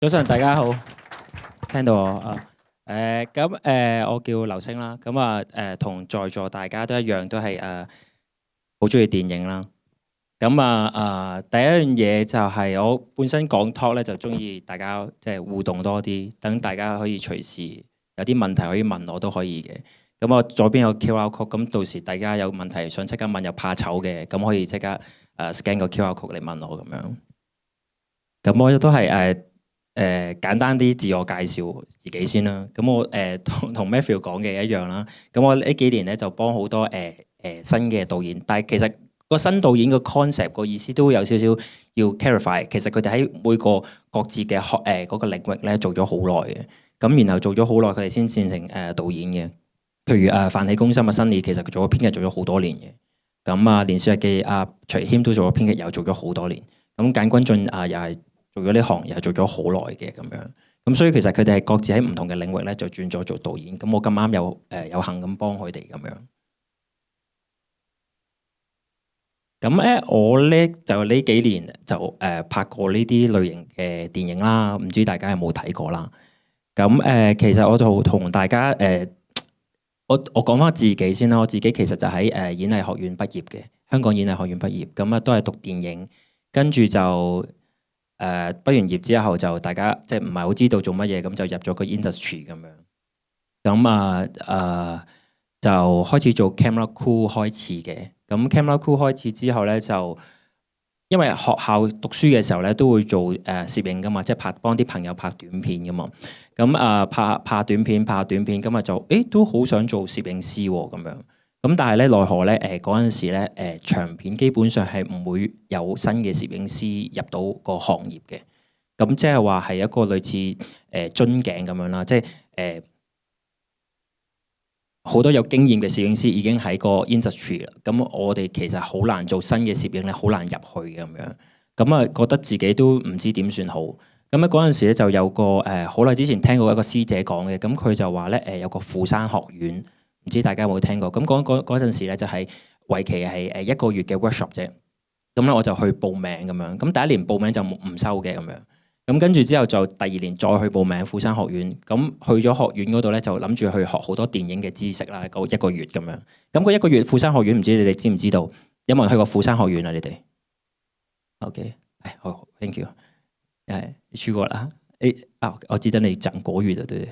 早晨，大家好，聽到我啊？我叫劉星啦。咁啊，同在座大家都一樣，都係好中意電影啦。咁第一樣嘢就係我本身講 talk 咧，就中意大家即係互動多啲，等大家可以隨時有啲問題可以問我都可以嘅。咁我左邊有 QR code，咁到時大家有問題想即刻問又怕醜嘅，咁可以即刻scan 個 QR code 嚟問我咁樣。咁我都係簡單啲自我介紹自己先啦。咁我同 Matthew 講嘅一樣啦。咁我呢幾年咧就幫好多新嘅導演，但係其實個新導演個 concept 個意思都有少少要 clarify。其實佢哋喺每個各自嘅嗰個領域咧做咗好耐嘅。咁然後做咗好耐，佢哋先變成導演嘅。譬如飯戲攻心嘅新年，其實佢做咗編劇做咗好多年嘅。咁年少日記徐謙都做咗編劇，又做咗好多年。咁簡君進又係做咗呢行，又係做咗好耐嘅咁樣。咁所以其實佢哋係各自喺唔同嘅領域咧，就轉咗做導演。咁我咁啱有幸咁幫佢哋咁樣。咁咧，我咧就呢幾年就拍過呢啲類型嘅電影啦。唔知大家有冇睇過啦？咁其實我同大家我講翻自己先啦。我自己其實就喺演藝學院畢業嘅，香港演藝學院畢業。咁都係讀電影，跟住就畢完業之後就大家即係唔係好知道做乜嘢，咁就入咗個 industry 咁樣。咁就開始做 camera crew 開始嘅。咁 camera crew 開始之後咧，就因為學校讀書嘅時候咧都會做攝影噶嘛，即係幫啲朋友拍短片噶嘛。咁拍短片，咁就都好想做攝影師喎咁樣。咁但係咧奈何咧嗰陣時咧長片基本上係唔會有新嘅攝影師入到個行業嘅。咁即係話係一個類似樽頸咁樣啦，即係好多有經驗嘅攝影師已經喺個 industry 啦。咁我哋其實好難做新嘅攝影咧，好難入去嘅咁樣。咁覺得自己都唔知點算好。咁咧嗰陣時咧就有個好耐之前聽過一個師姐講嘅，咁佢就話咧有個釜山學院，唔知大家有冇聽過？咁嗰陣時咧就係為期係1個月嘅 workshop 啫。咁咧我就去報名咁樣。咁第一年報名就唔收嘅咁樣。咁跟住之後就第二年再去報名釜山學院。咁去咗學院嗰度咧就諗住去學好多電影嘅知識啦。1個月咁樣。咁個1個月釜山學院唔知你哋知唔知道？有冇人去過釜山學院啊？你哋 ？OK， 好 ，thank you。你去過啦。我記得你講國語的，對唔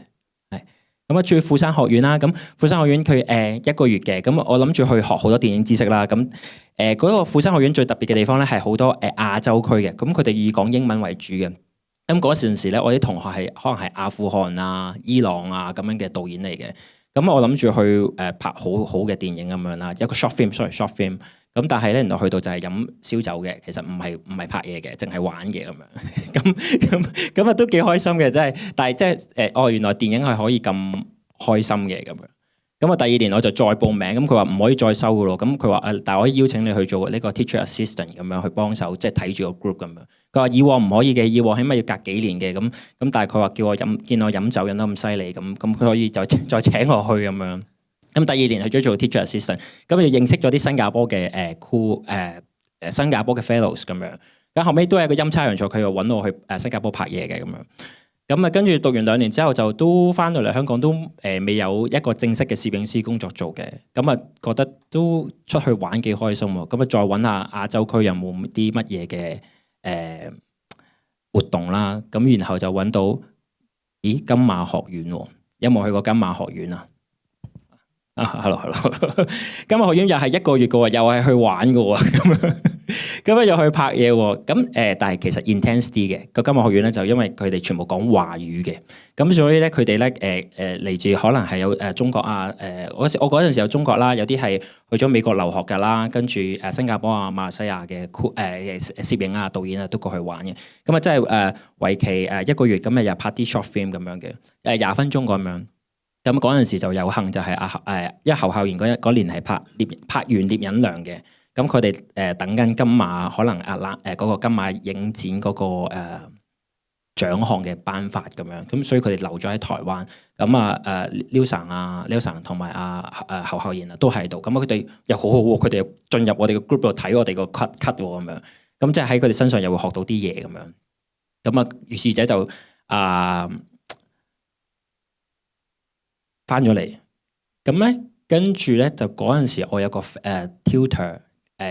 對？咁去釜山學院啦。咁釜山學院佢1個月嘅。咁我諗住去學好多電影知識啦。咁嗰個釜山學院最特別嘅地方咧係好多亞洲區嘅。咁佢哋以講英文為主嘅。咁嗰陣時咧，我啲同學係可能係阿富汗啊、伊朗啊咁樣嘅導演嚟嘅。咁我諗住去拍好好嘅電影咁樣啦，有個 short film。咁但係咧，原來去到就係飲燒酒嘅，其實唔係拍嘢嘅，淨係玩嘅咁樣。咁都幾開心嘅，真係。但係即係原來電影係可以咁開心嘅咁樣。咁第二年我就再報名，咁佢話唔可以再收噶咯。咁佢話但係我可以邀請你去做呢個 teacher assistant 咁樣去幫手，即係睇住個 group 咁樣。佢話以往唔可以嘅，以往起碼要隔幾年嘅。咁但係佢話叫我見我飲酒飲得咁犀利，咁佢可以再請我去咁樣。咁第二年去咗做 teacher assistant，咁就認識咗啲新加坡嘅新加坡嘅 fellows 咁樣。咁後尾都係一個陰差陽錯，佢又揾我去新加坡拍嘢嘅咁樣。咁跟住讀完2年之後，就都翻到嚟香港，都未有一個正式嘅攝影師工作做嘅。咁覺得都出去玩幾開心喎。咁再揾下亞洲區有冇啲乜嘢嘅活動啦。咁然後就揾到金馬學院喎。有冇去過金馬學院啊？hello， 金馬學院又係1個月嘅喎，又係去玩嘅喎，咁又去拍嘢喎。咁但係其實 intense 啲嘅個金馬學院咧，就因為佢哋全部講華語嘅，咁所以咧佢哋咧嚟自可能係有中國啊，我嗰陣時有中國啦，有啲係去咗美國留學㗎啦，跟住新加坡啊、馬來西亞嘅攝影啊、導演啊都過去玩嘅。咁即係為期1個月，咁又拍啲 short film 咁樣嘅，20分鐘咁樣。咁嗰陣時就有幸就係因為侯孝賢嗰年係拍完《聶隱娘》嘅，咁佢哋等緊金馬，可能嗰個金馬影展嗰個獎項嘅頒發咁樣，咁所以佢哋留咗喺台灣。咁Liu Sang 同埋侯孝賢都喺度，咁佢哋又好好喎，佢哋進入我哋嘅 group 度睇我哋個 cut 喎咁樣，咁即係喺佢哋身上又會學到啲嘢咁樣。咁於是者就翻咗嚟，咁咧跟住咧就嗰陣時我有個tutor。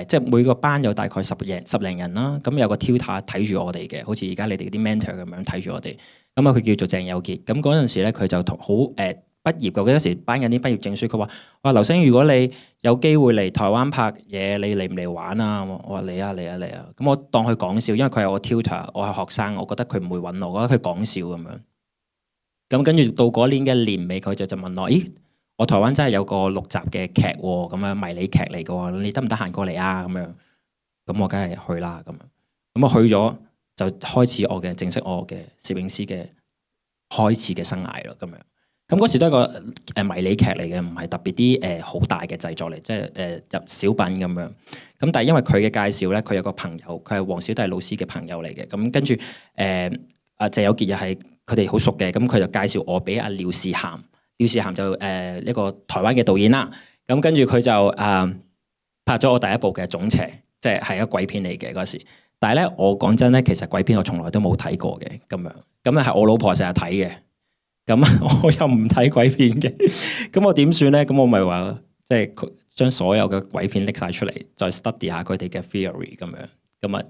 即係每個班有大概十零人啦，咁有個 tutor 睇住我哋嘅，好似而家你哋啲 mentor 咁樣睇住我哋。咁啊，佢叫做鄭有傑。咁嗰陣時咧，佢就同好畢業嘅嗰陣時頒緊啲畢業證書。佢話：哇，劉星，如果你有機會嚟台灣拍嘢，你嚟唔嚟玩啊？我話嚟啊嚟啊嚟啊！咁我當佢講笑，因為佢係我 tutor，我係學生，我覺得佢唔會揾我，我覺得佢講笑咁樣。咁跟住到嗰年嘅年尾，佢就問我：咦？我台灣真係有個6集嘅劇喎，咁樣迷你劇嚟嘅喎，你得唔得閒過嚟啊？咁樣，咁我梗係去啦。咁樣，咁我去咗就開始我嘅正式我嘅攝影師嘅開始嘅生涯咯。咁樣，咁嗰時都係個迷你劇嚟嘅，唔係特別啲好大嘅製作嚟，即係入小品咁樣。咁但係因為佢嘅介紹咧，佢有個朋友，佢係黃小弟老師嘅朋友嚟嘅。咁跟住阿鄭有傑又係佢哋好熟嘅，咁佢就介紹我俾阿廖仕涵。廖仕涵就一個台灣嘅導演啦，咁跟住佢就拍咗我第一部嘅《總邪》，即係一個鬼片嚟嘅嗰時。但係咧，我講真咧，其實鬼片我從來都冇睇過嘅咁樣。咁咧係我老婆成日睇嘅，咁我又唔睇鬼片嘅，咁我點算咧？咁我咪話即係將所有嘅鬼片拎晒出嚟，再 study 下佢哋嘅 theory 咁樣。咁啊，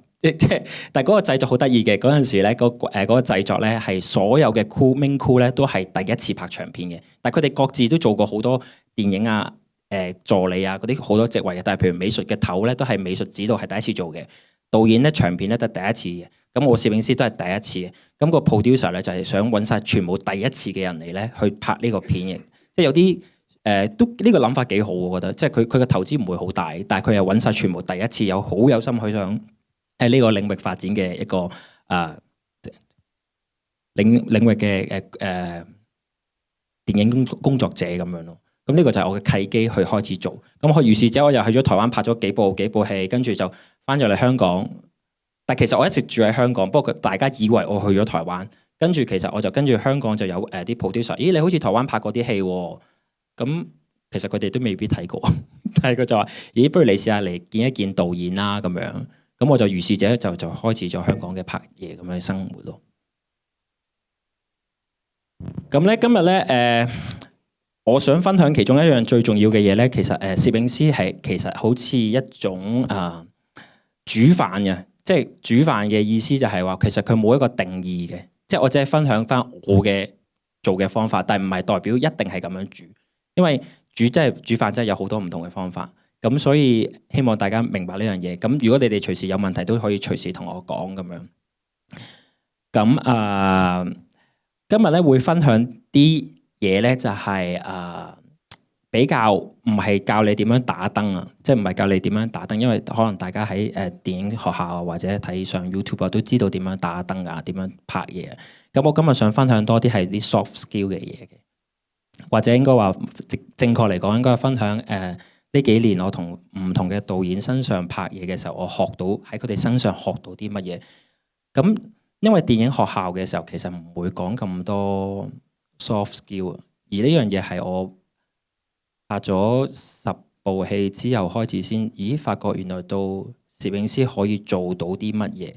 但係嗰個製作好得意嘅，嗰陣時咧，嗰個製作咧係所有嘅 main crew 咧都係第一次拍長片嘅，但係佢哋各自都做過好多電影啊、助理啊嗰啲好多職位嘅，但係譬如美術嘅頭咧都係美術指導係第一次做嘅，導演咧長片咧都係第一次嘅，咁我攝影師都係第一次嘅，咁個 producer 咧就係想揾晒全部第一次嘅人嚟咧去拍呢個片嘅，即係有啲都呢個諗法幾好，我覺得，即係佢嘅投資唔會好大，但係佢又揾晒全部第一次，好有心去想喺呢個領域發展嘅一個領域嘅電影工作者咁樣咯。咁呢個就係我嘅契機去開始做。咁我於是者我又去咗台灣拍咗幾部戲，跟住就翻咗嚟香港。但其實我一直住喺香港，不過大家以為我去咗台灣。跟住其實我就跟住香港就有啲 producer，咦，你好似台灣拍過啲戲喎。咁其實佢哋都未必睇過，但係佢就話：咦，不如你試下嚟見一見導演啦咁樣。咁我就如是者就開始咗香港嘅拍嘢咁嘅生活咯。咁咧今日咧我想分享其中一樣最重要嘅嘢咧，其實攝影師係其實好似一種煮飯嘅，即係煮飯嘅意思就係話其實佢冇一個定義嘅，即係我只係分享翻我嘅做嘅方法，但係唔係代表一定係咁樣煮，因為煮飯真係有好多唔同嘅方法。咁所以希望大家明白呢樣嘢。咁如果你哋隨時有問題，都可以隨時同我講咁樣。咁今日咧會分享啲嘢咧，就係比較唔係教你點樣打燈啊，即係唔係教你點樣打燈，因為可能大家喺電影學校啊或者睇上 YouTube 都知道點樣打燈啊，點樣拍嘢。咁我今日想分享多啲係啲 soft skill 嘅嘢嘅，或者應該話正確嚟講，應該係分享呢幾年我同唔同嘅導演身上拍嘢嘅時候，我學到喺佢哋身上學到啲乜嘢。咁因為電影學校嘅時候，其實唔會講咁多 soft skill 啊。而呢樣嘢係我拍咗10部戲之後開始先，咦？發覺原來到攝影師可以做到啲乜嘢？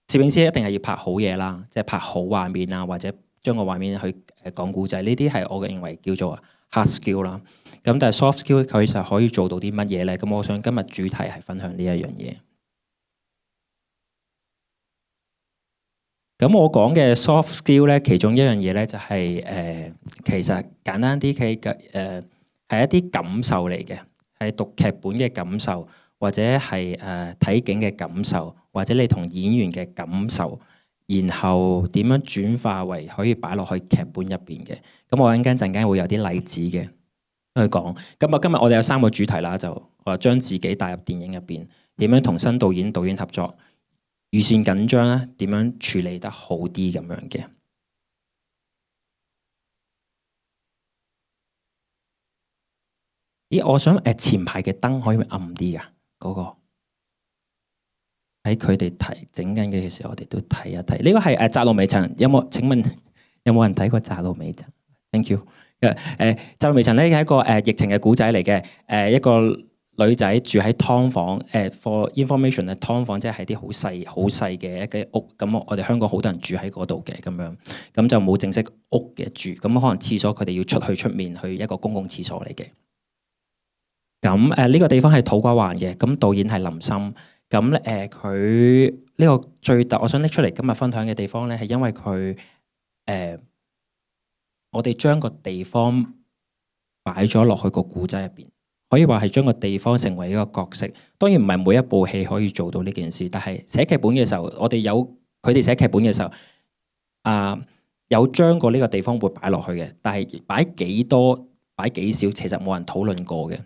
攝影師一定係要拍好嘢啦，即係拍好畫面啊，或者將個畫面去講故仔。呢啲係我嘅認為叫做 hard skill 啦。咁但係 soft skill 佢就可以做到啲乜嘢咧？咁我想今日主題係分享呢一樣嘢。咁我講嘅 soft skill 咧，其中一樣嘢咧就係其實簡單啲嘅係一啲感受嚟嘅，係讀劇本嘅感受，或者係睇景嘅感受，或者你同演員嘅感受，然後點樣轉化為可以擺落去劇本入邊嘅。咁我陣間會有啲例子嘅。去講，咁今日我哋有3個主題啦，就話將自己帶入電影入邊，點樣同新導演合作，預算緊張咧，點樣處理得好啲咁樣嘅。咦，我想前排嘅燈可以暗啲噶，嗰個喺佢哋整緊嘅時候，我哋都睇一睇。呢個係《窄路微塵》，請問有冇人睇過《窄路微塵》 ？Thank you。《窄路微塵》咧係一個疫情嘅古仔嚟嘅，一個女仔住喺劏房，for information 咧，劏房即係啲好細嘅一間屋。咁我哋香港好多人住喺嗰度嘅咁樣，咁就冇正式屋嘅住。咁可能廁所佢哋要出面去一個公共廁所嚟嘅。咁呢個地方係土瓜灣嘅，咁導演係林森。咁佢呢個我想拎出嚟今日分享嘅地方咧，係因為佢我哋將個地方擺咗落去個故仔入邊。可以話係將個地方成為一個角色，當然唔係每一部戲可以做到呢件事，但係寫劇本嘅時候，我哋佢哋寫劇本嘅時候，有將過呢個地方會擺落去嘅，但係擺幾多擺幾少，其實冇人討論過嘅。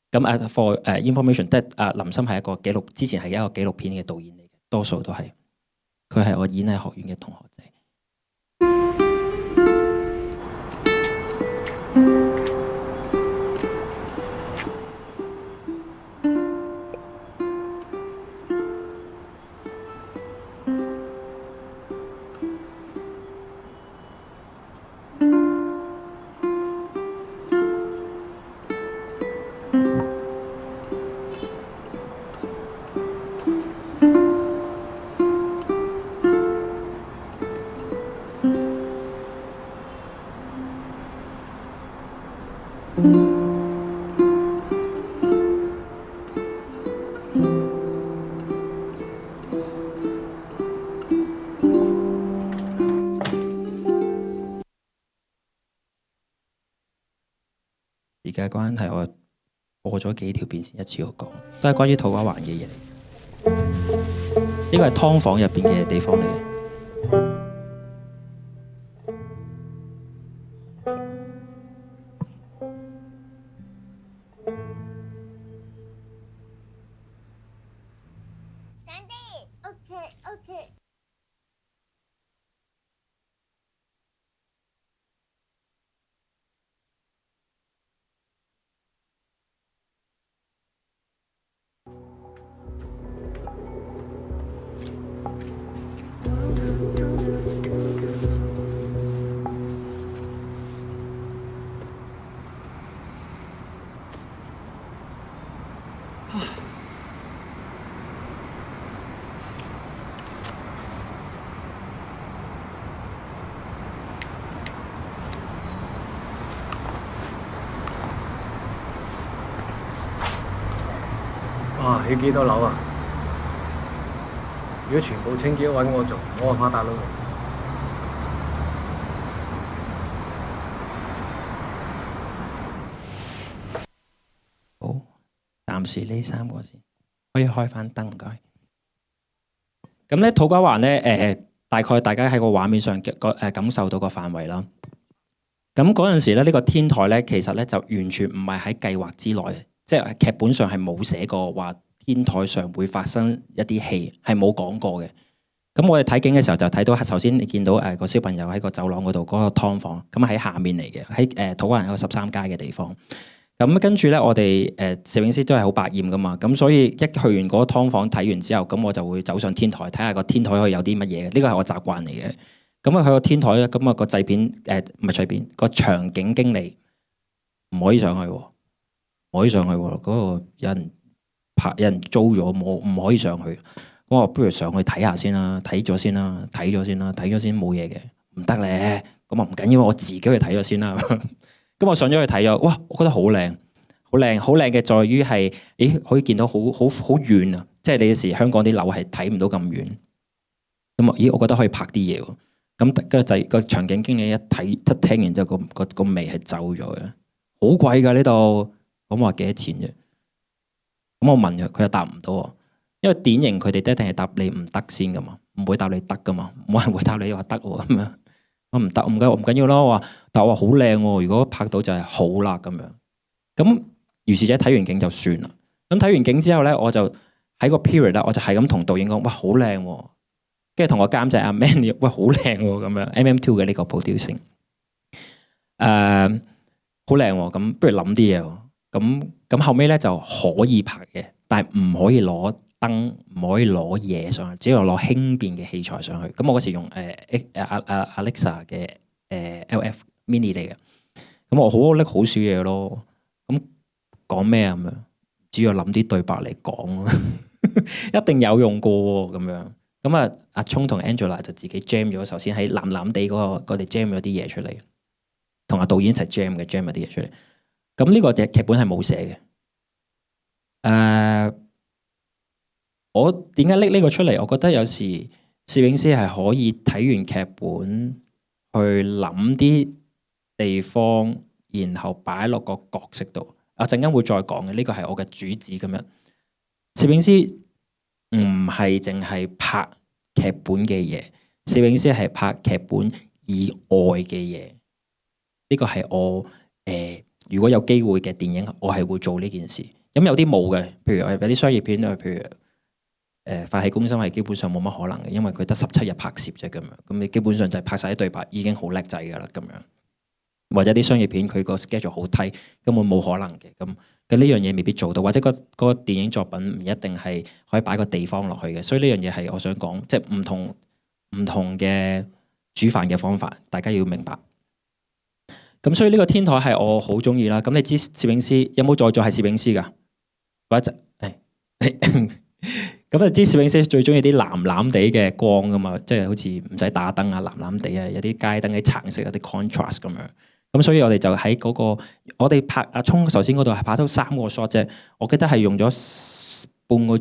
咁for information，即係林森係一個之前係一個紀錄片嘅導演嚟嘅，多數都係佢係我演藝學院嘅同學仔。時間關係，我播咗幾條片先一次過講，都係關於土瓜灣嘅嘢嚟。呢個係劏房入邊嘅地方嚟嘅。OK。哇！起幾多樓啊？如果全部清潔都揾我做，我就發達咯。好，暫時呢3個先，可以開翻燈，唔該。咁咧土瓜灣咧，大概大家喺個畫面上感受到個範圍啦。咁嗰陣時咧，呢個天台咧，其實咧就完全唔係喺計劃之內嘅。即係劇本上係冇寫過話天台上會發生一啲戲，係冇講過嘅。咁我哋睇景嘅時候就睇到，首先你見到個小朋友喺個走廊嗰度嗰個劏房，咁喺下面嚟嘅，喺土瓜灣一個13街嘅地方。咁跟住咧，我哋攝影師都係好百厭噶嘛，咁所以一去完嗰個劏房睇完之後，咁我就會走上天台睇下個天台可以有啲乜嘢。呢個係我習慣嚟嘅。咁去個天台咧，咁個製片唔係製片，個場景經理唔可以上去喎。唔可以上去喎，嗰個有人租咗，唔可以上去。我話不如上去睇下先啦，睇咗先冇嘢嘅，唔得咧。咁啊唔緊要，我自己去睇咗先啦。咁我上咗去睇咗，哇！我覺得好靚嘅，在於係，可以見到好遠啊！即係你有時香港啲樓係睇唔到咁遠。咁啊，我覺得可以拍啲嘢喎。咁跟住就個場景經理一聽完之後，個味係走咗嘅，好貴㗎呢度。咁我話幾多錢啫？咁我問佢又答唔到喎，因為典型佢哋一定係答你唔得先噶嘛，唔會答你得噶嘛，冇人會答你話得喎咁樣。我唔得，唔緊要咯。我話，但我話好靚喎，如果拍到就係好啦咁樣。咁如是者睇完景就算啦。咁睇完景之後咧，我就喺個 period 啦，我就係咁同導演講，哇好靚喎，跟住同我監製阿 Man， 喂好靚喎咁樣。MM2 嘅呢個 producing，好靚喎，咁不如諗啲嘢喎。咁後尾咧就可以拍嘅，但係唔可以攞燈，唔可以攞嘢上去，只要攞輕便嘅器材上去。咁我嗰時用Alexa 嘅LF Mini 嚟嘅，咁我好拎好少嘢咯。咁講咩啊咁樣？主要諗啲對白嚟講，一定有用過喎咁樣。咁啊，阿聰同 Angela 就自己 jam 咗，首先喺藍藍地嗰個，我哋 jam 咗啲嘢出嚟，同阿導演一齊 jam 咗啲嘢出嚟。咁呢個劇本係冇寫嘅。我點解拎呢個出嚟？我覺得有時攝影師係可以睇完劇本去諗啲地方，然後擺落個角色度。陣間會再講嘅，呢個係我嘅主旨咁樣。攝影師唔係淨係拍劇本嘅嘢，攝影師係拍劇本以外嘅嘢。呢個係我如果有機會嘅電影，我係會做呢件事。咁有啲冇嘅，譬如有啲商業片，譬如發起公心係基本上冇乜可能嘅，因為佢得17日拍攝啫咁樣。咁你基本上就係拍晒啲對白已經好叻仔噶啦咁樣。或者啲商業片佢個 schedule 好低，根本冇可能嘅。咁呢樣嘢未必做到，或者個電影作品唔一定係可以擺個地方落去嘅。所以呢樣嘢係我想講，即係唔同嘅煮飯嘅方法，大家要明白。咁所以呢個天台係我好中意啦。咁你知攝影師有冇在座係攝影師㗎？或者咁你知攝影師最中意啲藍藍地嘅光㗎嘛？即係好似唔使打燈啊，藍藍地啊，有啲街燈啲橙色有啲 contrast 咁樣。咁所以我哋就喺嗰個，我哋拍阿聰首先嗰度係拍到3個 shot 啫。我記得係用咗半個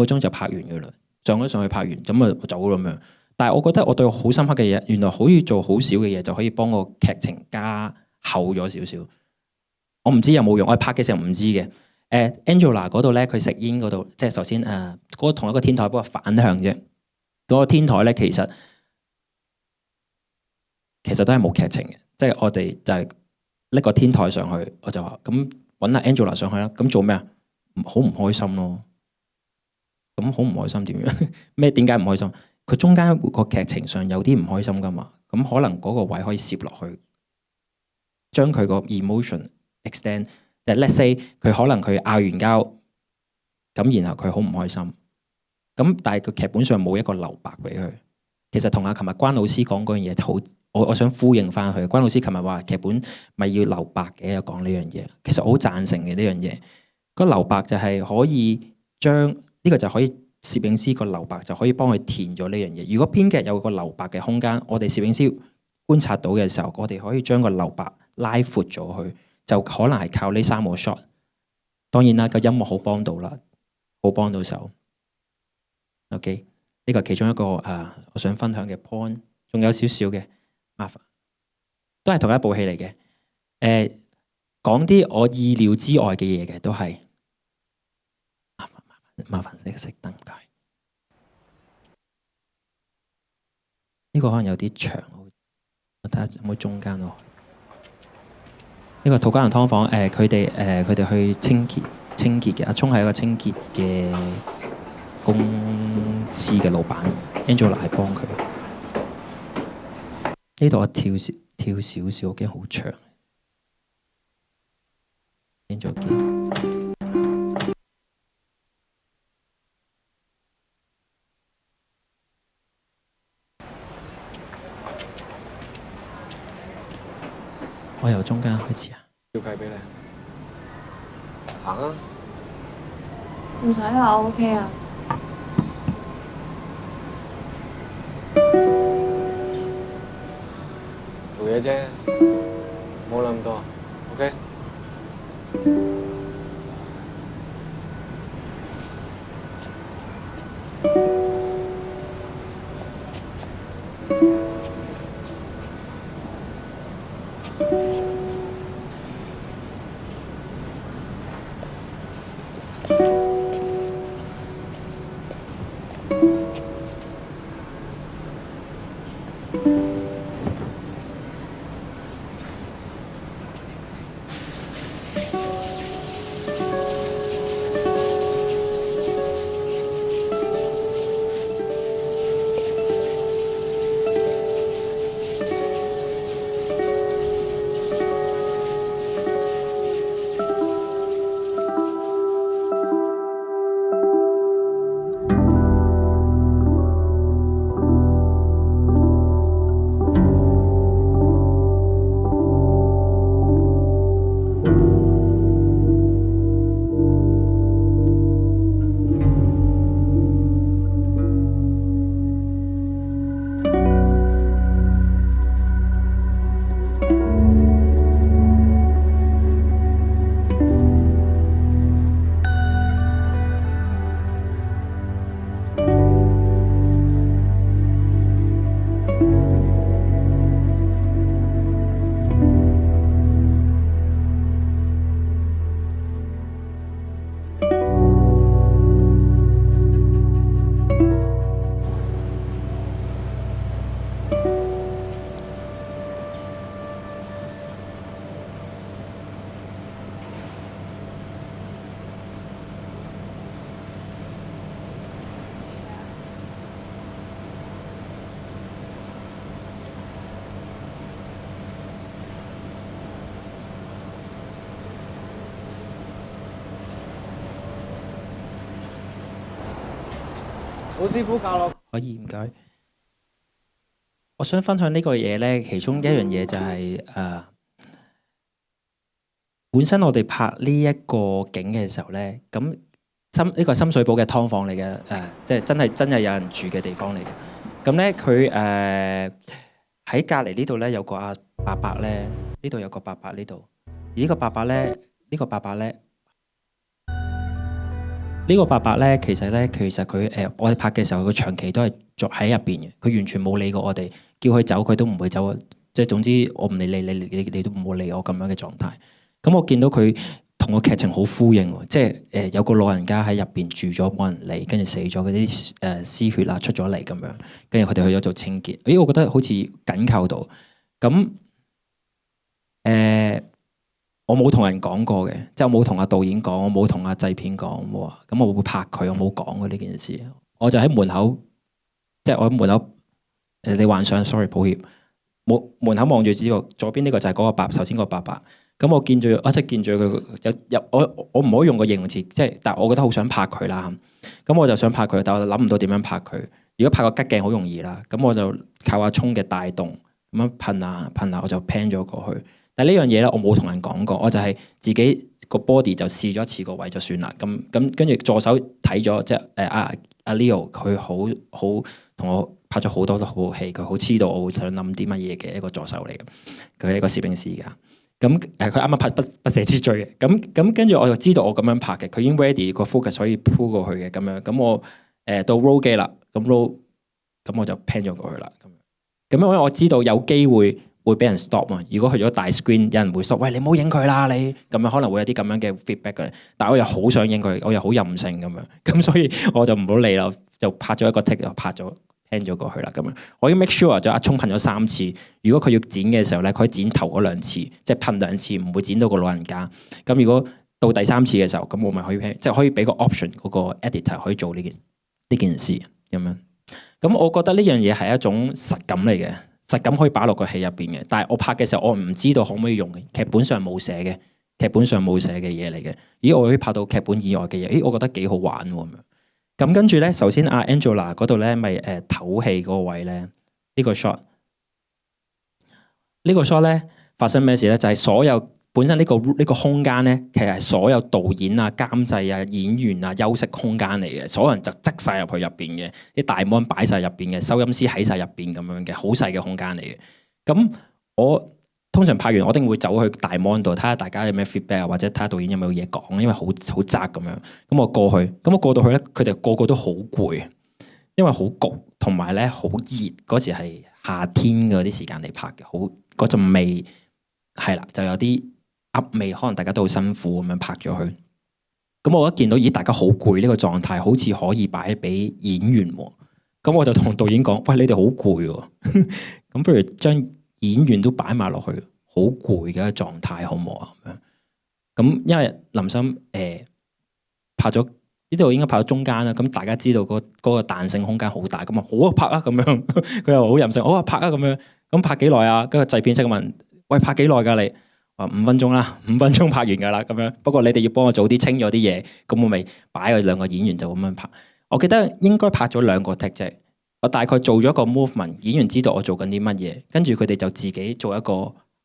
鐘就拍完㗎啦。上咗上去拍完，咁啊走咁樣。但係我覺得我對好深刻嘅嘢，原來可以做好少嘅嘢就可以幫個劇情加厚咗少少。我唔知有冇用，我拍嘅時候唔知嘅。Angela 嗰度咧，佢食煙嗰度，即係首先嗰個同一個天台，不過反向啫。嗰個天台咧，其實都係冇劇情嘅，即係我哋就係拎個天台上去，我就話咁揾下 Angela 上去啦。咁做咩啊？好唔開心咯。咁好唔開心點樣？咩？點解唔開心？佢中間個劇情上有啲唔開心噶嘛？咁可能嗰個位可以攝落去，將佢個 emotion extend。Let's say 佢可能佢拗完交，咁然後佢好唔開心，咁但係個劇本上冇一個留白俾佢。其實同阿琴日關老師講嗰樣嘢好，我想呼應翻佢。關老師琴日話劇本咪要留白嘅，又講呢樣嘢。其實我好贊成嘅呢樣嘢。個留白就係可以將呢個就可以攝影師個留白就可以幫佢填咗呢樣嘢。如果編劇有個留白嘅空間，我哋攝影師觀察到嘅時候，我哋可以將個留白拉闊咗去。就可能係靠呢3個 shot， 當然啦，個音樂好幫到啦，好幫到手。OK， 呢個係其中一個我想分享嘅 point， 仲有少少嘅麻煩，都係同一部戲嚟嘅。講啲我意料之外嘅嘢嘅，都係麻煩熄燈唔該。呢個可能有啲長，我睇下有冇中間咯。呢個土瓜灣劏房，佢哋去清潔嘅。阿聰係一個清潔嘅公司嘅老闆 ，Angela 係幫佢。呢度我跳少少，我驚好長。Angela，我由中間開始啊！要計俾你，行啊！唔使啊，我 OK 啊。做嘢啫，冇諗咁多 ，OK？老師傅教落。可以唔該。我想分享呢個嘢咧，其中一樣嘢就係、本身我哋拍呢一個景嘅時候咧，咁呢個深水埗嘅劏房嚟嘅，即係真係有人住嘅地方嚟嘅。咁咧佢喺隔離呢度咧有個阿伯伯咧，呢度有個伯伯呢度，而呢個伯伯咧，呢個伯伯咧。呢個伯伯咧，其實佢我哋拍嘅時候，佢長期都係坐喺入邊嘅，佢完全冇理過我哋，叫佢走佢都唔會走，即係總之我唔理你都唔好理我咁樣嘅狀態。咁我見到佢同個劇情好呼應喎，即係有個老人家喺入邊住咗冇人理，跟住死咗嗰啲屍血啊出咗嚟咁樣，跟住佢哋去咗做清潔。咦，我覺得好似緊扣到咁我冇同人講過嘅，即係我冇同阿導演講，我冇同阿製片講，冇話咁我會拍佢，我冇講過呢件事。我就喺門口，即係我喺門口。你幻想 ，sorry， 抱歉。門口望住呢個左邊呢個就係嗰個首先個伯伯。咁我見住，我即係見住佢我唔可以用個形容詞，即係，但係我覺得好想拍佢啦。咁我就想拍佢，但我諗唔到點樣拍佢。如果拍個吉鏡好容易啦，咁我就靠阿聰嘅帶動咁樣噴下，我就 pan 咗過去。但係呢樣嘢咧，我冇同人講過，我就係自己個 body 就試咗一次個位就算啦。咁跟住助手睇咗，即係阿 Leo 佢好同我拍咗好多好戲，佢好知道我會想諗啲乜嘢嘅一個助手嚟嘅，佢係一個攝影師㗎。咁佢啱啱拍不射之罪嘅，咁跟住我就知道我咁樣拍嘅，佢已經 ready 個 focus 可以鋪過去嘅咁樣。咁我到 roll 機啦，咁 roll 咁我就 pan 咗過去啦。咁因為我知道有機會俾人 stop 嘛。如果去咗大 screen，有人會 stop，喂，你唔好影佢啦，你咁樣可能會有啲咁樣嘅 feedback 嘅。但係我又好想影佢，我又好任性咁樣，咁所以我就唔好理啦，就拍咗一個 take 就拍咗 pan 咗過去啦。咁樣我已經 make sure 咗阿聰噴咗3次。如果佢要剪嘅時候咧，佢可以剪頭嗰2次，即係噴2次，唔會剪到個老人家。咁如果到第3次嘅時候，咁我咪可以 pan，即係可以俾個 option 嗰個 editor 可以做呢件事咁樣。咁我覺得呢樣嘢係一種實感嚟嘅。實感可以擺落個戲入邊嘅，但係我拍嘅時候我唔知道可唔可以用嘅，劇本上冇寫嘅嘢嚟嘅。咦，我可以拍到劇本以外嘅嘢，咦，我覺得幾好玩喎咁樣。咁跟住咧，首先阿 Angela 嗰度咧，咪唞氣嗰個位咧，呢個 shot 咧發生咩事咧？就係所有本身呢個空間咧，其實係所有導演啊、監製啊、演員啊休息空間嚟嘅，所有人就擠晒入去入邊嘅，啲大 mon 擺晒入邊嘅，收音師喺晒入邊咁樣嘅，好細嘅空間嚟嘅。咁我通常拍完，我一定會走去大 mon 度睇下大家有咩 feedback 啊，或者睇下導演有冇嘢講，因為好窄咁樣。咁我過去，咁我過到去咧，佢哋個個都好攰，因為好焗，同埋咧好熱。嗰時係夏天嗰啲時間嚟拍嘅，好嗰陣味係啦，就有啲噏味，可能大家都好辛苦咁樣拍咗佢。咁我一見到咦，大家好攰呢個狀態，好似可以擺俾演員喎。咁我就同導演講：喂，你哋好攰喎，咁不如將演員都擺埋落去，好攰嘅狀態，好唔好啊？咁因為林森拍咗呢度應該拍咗中間啦，咁大家知道嗰個彈性空間好大，咁啊好啊拍啊咁樣，佢又好任性，好啊拍啊咁樣，咁拍幾耐啊？跟住製片即刻問：喂，拍幾耐㗎你？話5分鐘啦，5分鐘拍完㗎啦咁樣。不過你哋要幫我早啲清咗啲嘢，咁我咪擺佢2個演員就咁樣拍。我記得應該拍咗2個 take 啫。我大概做咗個 movement，演員知道我做緊啲乜嘢，跟住佢哋就自己做一個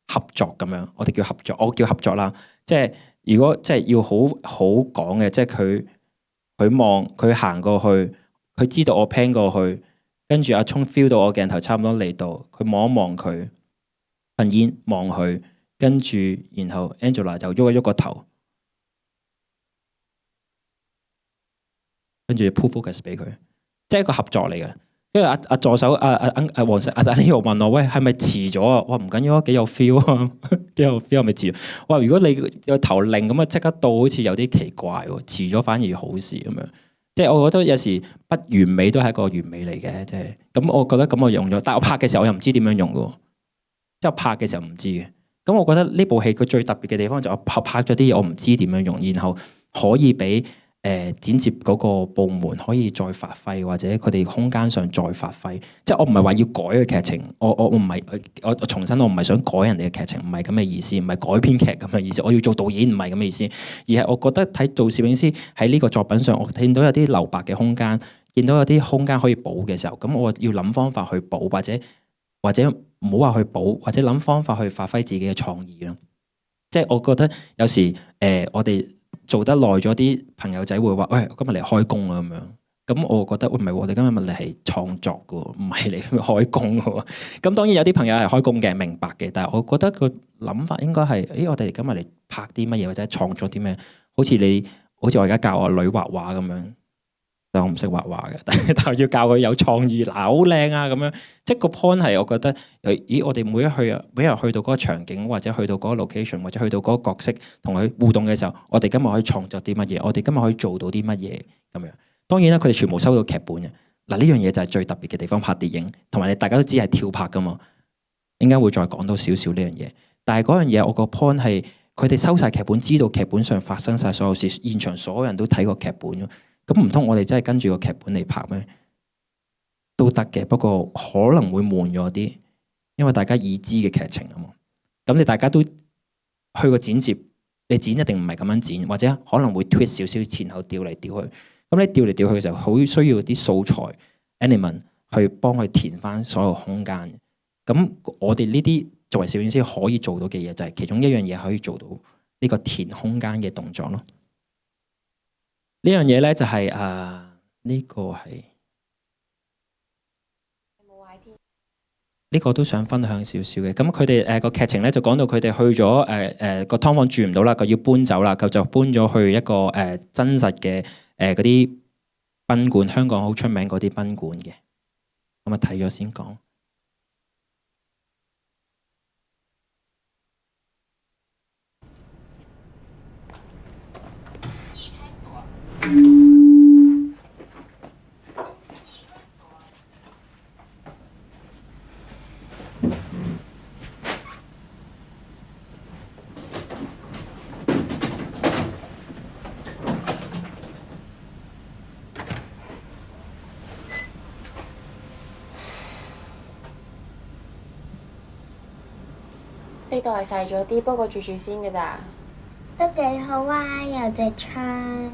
合作咁樣。我哋叫合作，我叫合作啦。即係如果即係要好好講嘅，即係佢行過去，佢知道我 pan 過去，跟住阿聰 feel 到我鏡頭差唔多嚟到，佢望一望佢，噴煙望佢。跟住，然後 Angela 就喐一喐個頭，跟住 pull focus 俾佢，即係一個合作嚟嘅。跟住阿助手阿黃石阿 Leo 問我：喂，係咪遲咗啊？我話唔緊要啊，幾有 feel 啊，幾有 feel 係咪遲？我話如果你個頭擰咁啊，即刻到好似有啲奇怪喎，遲咗反而好事咁樣。即係我覺得有時不完美都係一個完美嚟嘅，即係咁。我覺得咁我用咗，但係我拍嘅時候我又唔知點樣用嘅，即係拍嘅時候唔知嘅。咁我覺得呢部戲佢最特別嘅地方就係我拍咗啲嘢，我唔知點樣用，然後可以俾剪接嗰個部門可以再發揮，或者佢哋空間上再發揮。即係我唔係話要改個劇情，我唔係我重新我唔係想改人哋嘅劇情，唔係咁嘅意思，唔係改編劇咁嘅意思。我要做導演唔係咁嘅意思，而係我覺得睇做攝影師喺呢個作品上，我見到有啲留白嘅空間，見到有啲空間可以補嘅時候，咁我要諗方法去補，或者唔好話去補，或者諗方法去發揮自己嘅創意咯。即係我覺得有時我哋做得耐咗，啲朋友仔會話：喂，今日嚟開工啊咁樣。咁我覺得唔係，我哋今日嚟係創作嘅，唔係嚟開工嘅。咁當然有啲朋友係開工嘅，明白嘅。但係我覺得個諗法應該係：我哋今日嚟拍啲乜嘢，或者創作啲咩？好似我而家教我女畫畫咁樣，但我唔識畫畫嘅，但係要教佢有創意，嗱好靚啊咁樣。即係個 point 係，我覺得我哋每日去到嗰個場景，或者去到嗰個 location，或者去到嗰個角色同佢互動嘅時候，我哋今日可以創作啲乜嘢？我哋今日可以做到啲乜嘢咁樣？當然啦，佢哋全部收到劇本嘅。嗱，呢樣嘢就係最特別嘅地方，拍電影同埋你大家都知係跳拍噶嘛，應該會再講到少少呢樣嘢。但係嗰樣嘢我個 point 係佢哋收晒劇本，知道劇本上發生晒所有事，現場所有人都睇過劇本咯。咁唔通我哋真係跟住個劇本嚟拍咩？都得嘅，不過可能會悶咗啲，因為大家已知嘅劇情啊嘛。咁你大家都去過剪接，你剪一定唔係咁樣剪，或者可能會 twist 少少，前後調嚟調去。咁你調嚟調去嘅時候，好需要啲素材 element 去幫佢填翻所有空間。咁我哋呢啲作為攝影師可以做到嘅嘢，就係其中一樣嘢可以做到呢個填空間嘅動作咯。呢樣嘢咧就係呢個係呢個都想分享少少嘅。咁佢哋個劇情咧就講到佢哋去咗個劏房住唔到啦，佢要搬走啦，佢就搬咗去一個真實嘅嗰啲賓館，香港好出名嗰啲賓館嘅。咁啊睇咗先講。呢度係細咗啲，不過住先嘅咋。都幾好啊，有隻窗，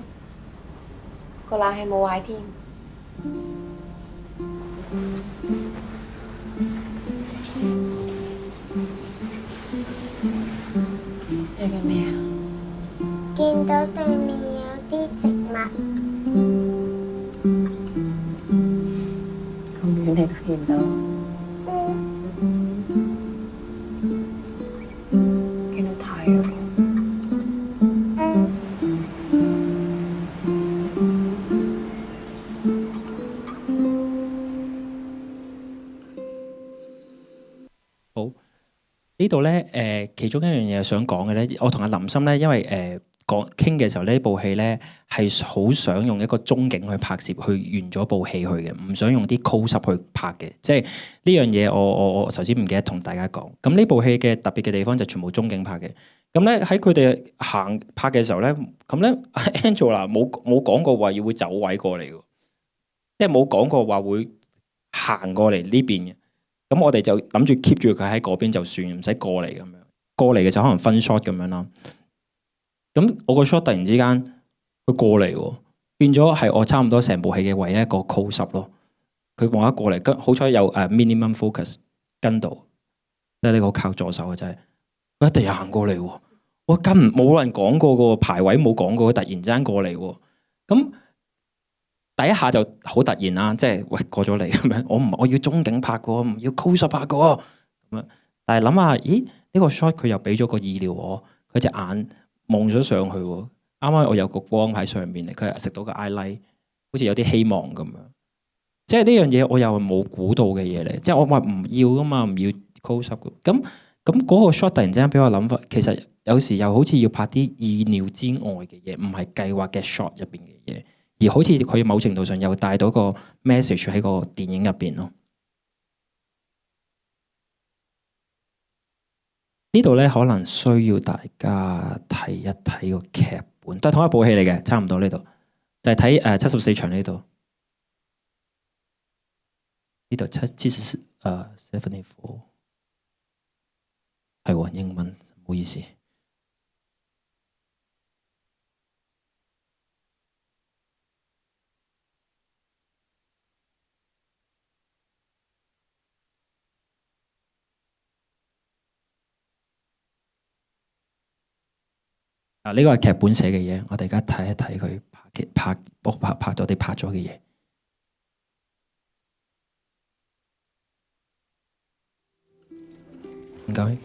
個冷氣冇壞添。你做緊咩啊？見到對面有啲植物，咁遠你都見到，見到太陽。呢度咧，其中一樣嘢想講嘅咧，我同阿林森咧，因為講傾嘅時候，呢部戲咧係好想用一個中景去拍攝，去完咗部戲去嘅，唔想用啲 close up 去拍嘅。即係呢樣嘢，我首先唔記得同大家講。咁呢部戲嘅特別嘅地方就全部中景拍嘅。咁咧喺佢哋行拍嘅時候咧，咁咧 Angela 冇講過話要會走位過嚟嘅，即係冇講過話會行過嚟呢邊嘅。咁我哋就諗住 keep 住佢喺嗰邊就算，唔使過嚟咁樣。過嚟嘅時候可能分 shot 咁樣啦。咁我個 shot 突然之間佢過嚟，變咗係我差唔多成部戲嘅唯一一個 close up 咯。佢望一過嚟，跟好彩有minimum focus 跟到，即係呢個靠助手嘅真係。佢一定行過嚟，我跟冇人講過個排位冇講過，佢突然之間過嚟。咁第一下就好突然啦，即係喂過咗嚟咁樣，我要中景拍過，唔要 close up 拍過咁樣。但係諗下，咦呢個 shot 佢又俾咗個意料我，佢隻眼望咗上去，啱啱我有個光喺上面，佢係食到個 eye light，好似有啲希望咁樣。即係呢樣嘢我又冇估到嘅嘢嚟，即係我話唔要噶嘛，唔要 close up 咁嗰個 shot 突然之間俾我諗法，其實有時又好似要拍啲意料之外嘅嘢，唔係計劃嘅 shot 入邊嘅嘢。而好似佢某程度上又帶到個 message 喺個電影入邊咯。呢度咧可能需要大家睇一睇個劇本，都係同一部戲嚟嘅，差唔多呢度就係睇74場呢度。呢度74係喎英文，唔好意思。啊，呢個係劇本寫嘅嘢，我哋而家睇一睇佢拍咗嘅嘢。唔該。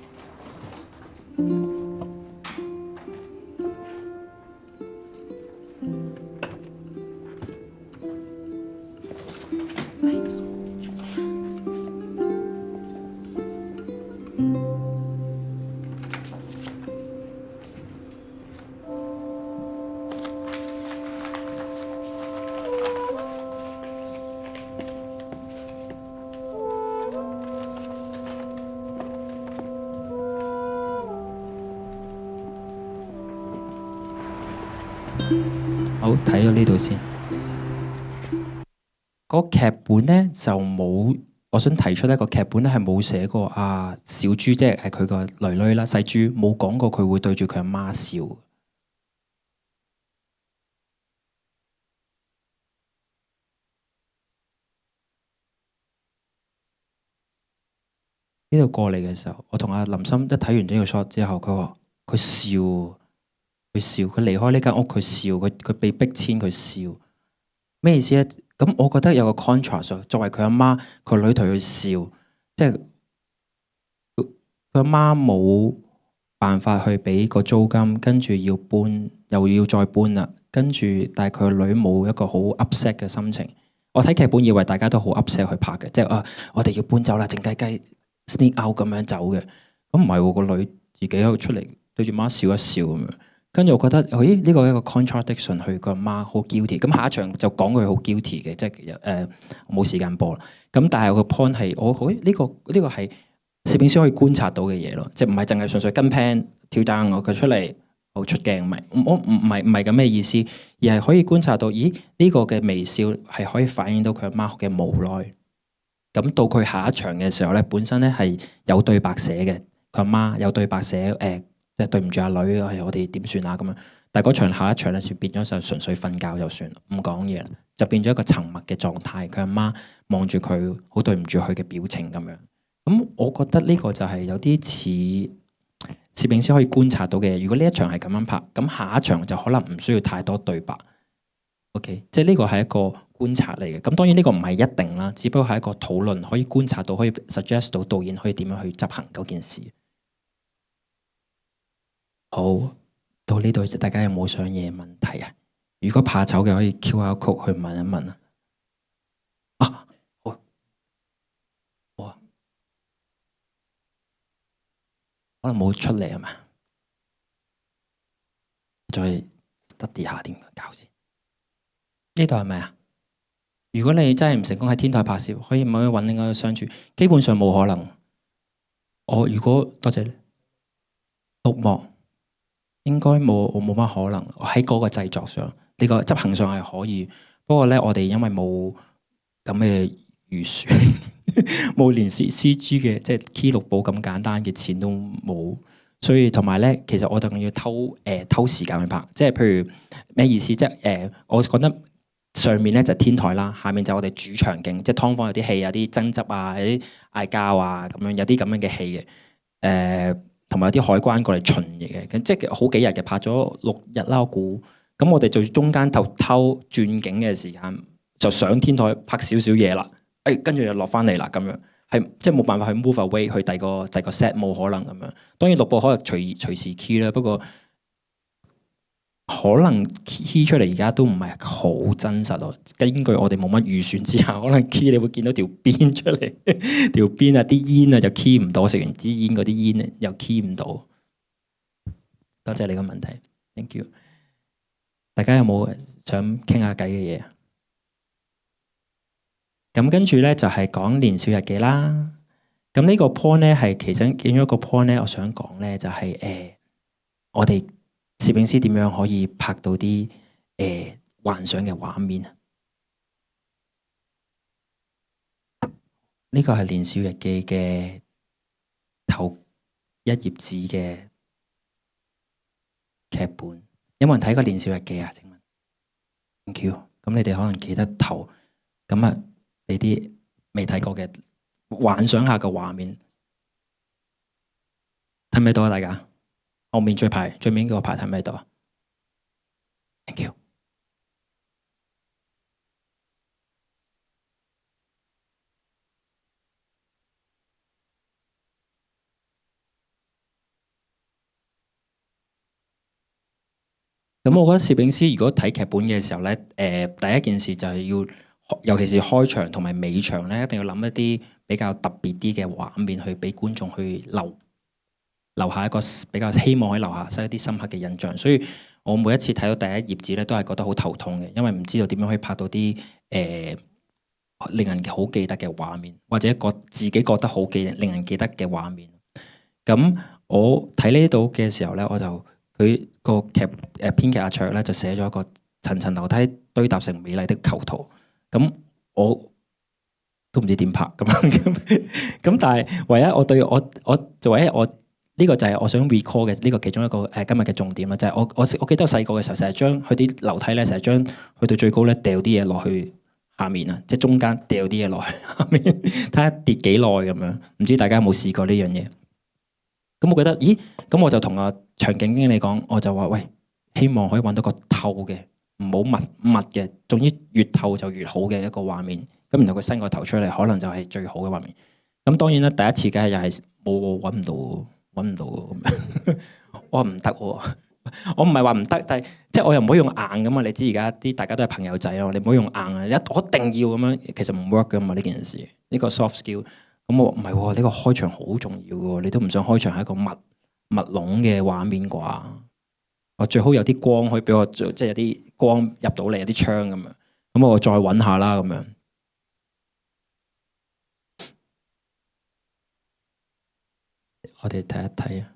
好，睇咗呢度先。個劇本咧就冇，我想提出一個劇本咧係冇寫過小豬，即係佢個囡囡啦，細豬冇講過佢會對住佢阿媽笑。呢度過嚟嘅時候，我同阿林森一睇完呢個 shot 之後，佢話佢笑，佢離開呢間屋佢笑，佢被逼遷佢笑，咩意思咧？咁我覺得有個 contrast， 作為佢阿媽，佢女同佢笑，即係佢阿媽冇辦法去俾個租金，跟住要搬，又要再搬啦，跟住但係佢個女冇一個好 upset 嘅心情。我睇劇本以為大家都好 upset 去拍嘅，即係我哋要搬走啦，靜雞雞 sneak out 咁樣走嘅。咁唔係喎，個女自己喺度出嚟對住媽笑一笑咁樣。跟住我覺得，咦？呢個係一個 contradiction，佢個媽好 guilty。咁下一場就講佢好 guilty 嘅，即係冇時間播啦。咁但係個 point 係，我好呢個係攝影師可以觀察到嘅嘢咯，即係唔係淨係純粹跟 pan 跳 down 佢出嚟好出鏡，我唔係咁嘅意思，而係可以觀察到，咦？呢個嘅微笑係可以反映到佢阿媽嘅無奈。咁到佢下一場嘅時候咧，本身咧係有對白寫嘅，佢阿媽有對白寫即係對唔住阿女，我哋點算啊咁樣？但係嗰場下一場咧，就變咗就純粹瞓覺就算，唔講嘢啦，就變咗一個沉默嘅狀態。佢阿媽望住佢，好對唔住佢嘅表情咁樣。咁我覺得呢個就係有啲似攝影師可以觀察到嘅嘢。如果呢一場係咁樣拍，咁下一場就可能唔需要太多對白。OK， 即係呢個係一個觀察嚟嘅。咁當然呢個唔係一定啦，只不過係一個討論，可以觀察到，可以 suggest 到導演可以點樣去執行嗰件事。好，到呢度大家有冇想嘢問題啊？如果怕醜嘅可以 QR code 去問一問啊。好啊，可能冇出嚟啊嘛，再 study 下點樣搞先。呢度係咪啊？如果你真係唔成功喺天台拍攝，可以唔可以揾另一個相處？基本上冇可能。如果多謝你綠幕。應該冇乜可能喺嗰個製作上，呢個執行上係可以。不過咧，我哋因為冇咁嘅預算，冇連 CG 嘅即係 key 6部咁簡單嘅錢都冇，所以同埋咧，其實我哋要偷時間去拍。即係譬如咩意思？即係我覺得上面咧就天台啦，下面就我哋主場景，即係劏房有啲戲，有啲爭執啊，有啲嗌交啊，咁樣有啲咁樣嘅戲嘅。同埋有啲海關過嚟巡嘅，咁即係好幾日嘅，拍咗6日啦，我估。咁我哋就中間偷轉景嘅時間，就上天台拍少少嘢啦。跟住又落翻嚟啦，咁樣係即係冇辦法去 move away 去第二個 set， 冇可能咁樣。當然6部可能隨時 key 啦，不過可能 key 出嚟而家都唔係好真實咯。根據我哋冇乜預算之下，可能 key 你會見到條邊出嚟，條邊啊啲煙啊就 key 唔到，食完支煙嗰啲煙又 key 唔到。多謝你個問題 ，thank you。大家有冇想傾下偈嘅嘢？咁跟住咧就係講年少日記啦。咁呢個 point 咧係其中一個 point 咧，我想講咧就係我哋攝影師點樣可以拍到啲幻想嘅畫面啊？呢個係年少日記嘅頭1頁紙嘅劇本。有冇人睇過年少日記啊？請問 ，thank you。咁你哋可能記得頭，咁啊俾啲未睇過嘅幻想下個畫面，睇唔睇到啊？大家後面最尾嗰個牌睇唔睇到啊？ Thank you。咁我覺得攝影師如果睇劇本嘅時候咧，第一件事就係要，尤其是開場同埋尾場咧，一定要諗一啲比較特別啲嘅畫面，去俾觀眾去留下一個比較希望可以留下一啲深刻嘅印象。所以我每一次睇到第一頁紙咧，都係覺得好頭痛嘅，因為唔知道點樣可以拍到啲令人好記得嘅畫面，或者自己覺得好令人記得嘅畫面。咁我睇呢度嘅時候咧，我就佢個編劇阿卓咧就寫咗一個層層樓梯堆搭成美麗的構圖。咁我都唔知點拍咁，但係唯一我對我呢個就係我想 recall 嘅呢個其中一個今日嘅重點啦，就係我記得我細個嘅時候成日將佢啲樓梯咧，成日將去到最高咧掉啲嘢落去下面啊，即係中間掉啲嘢落去下面，睇下跌幾耐咁樣。唔知大家有冇試過呢樣嘢？咁我覺得，咦？咁我就同阿場景經理講，我就話喂，希望可以揾到個透嘅，唔好密嘅，總之越透就越好嘅一個畫面。咁然後佢伸個頭出嚟，可能就係最好嘅畫面。咁當然啦，第一次梗係又係冇揾唔到咁樣。我話唔得喎，我唔係話唔得，但係即係我又唔可以用硬噶嘛。你知而家啲大家都係朋友仔啊，你唔好用硬啊，我一定要咁樣，其實唔 work 噶嘛呢件事。呢個 soft skill。咁我唔係喎，呢個開場好重要嘅喎，你都唔想開場係一個密籠嘅畫面啩？我最好有啲光可以俾我，即係有啲光入到嚟，有啲窗咁樣。咁我再揾下啦，咁樣。我哋睇一睇啊。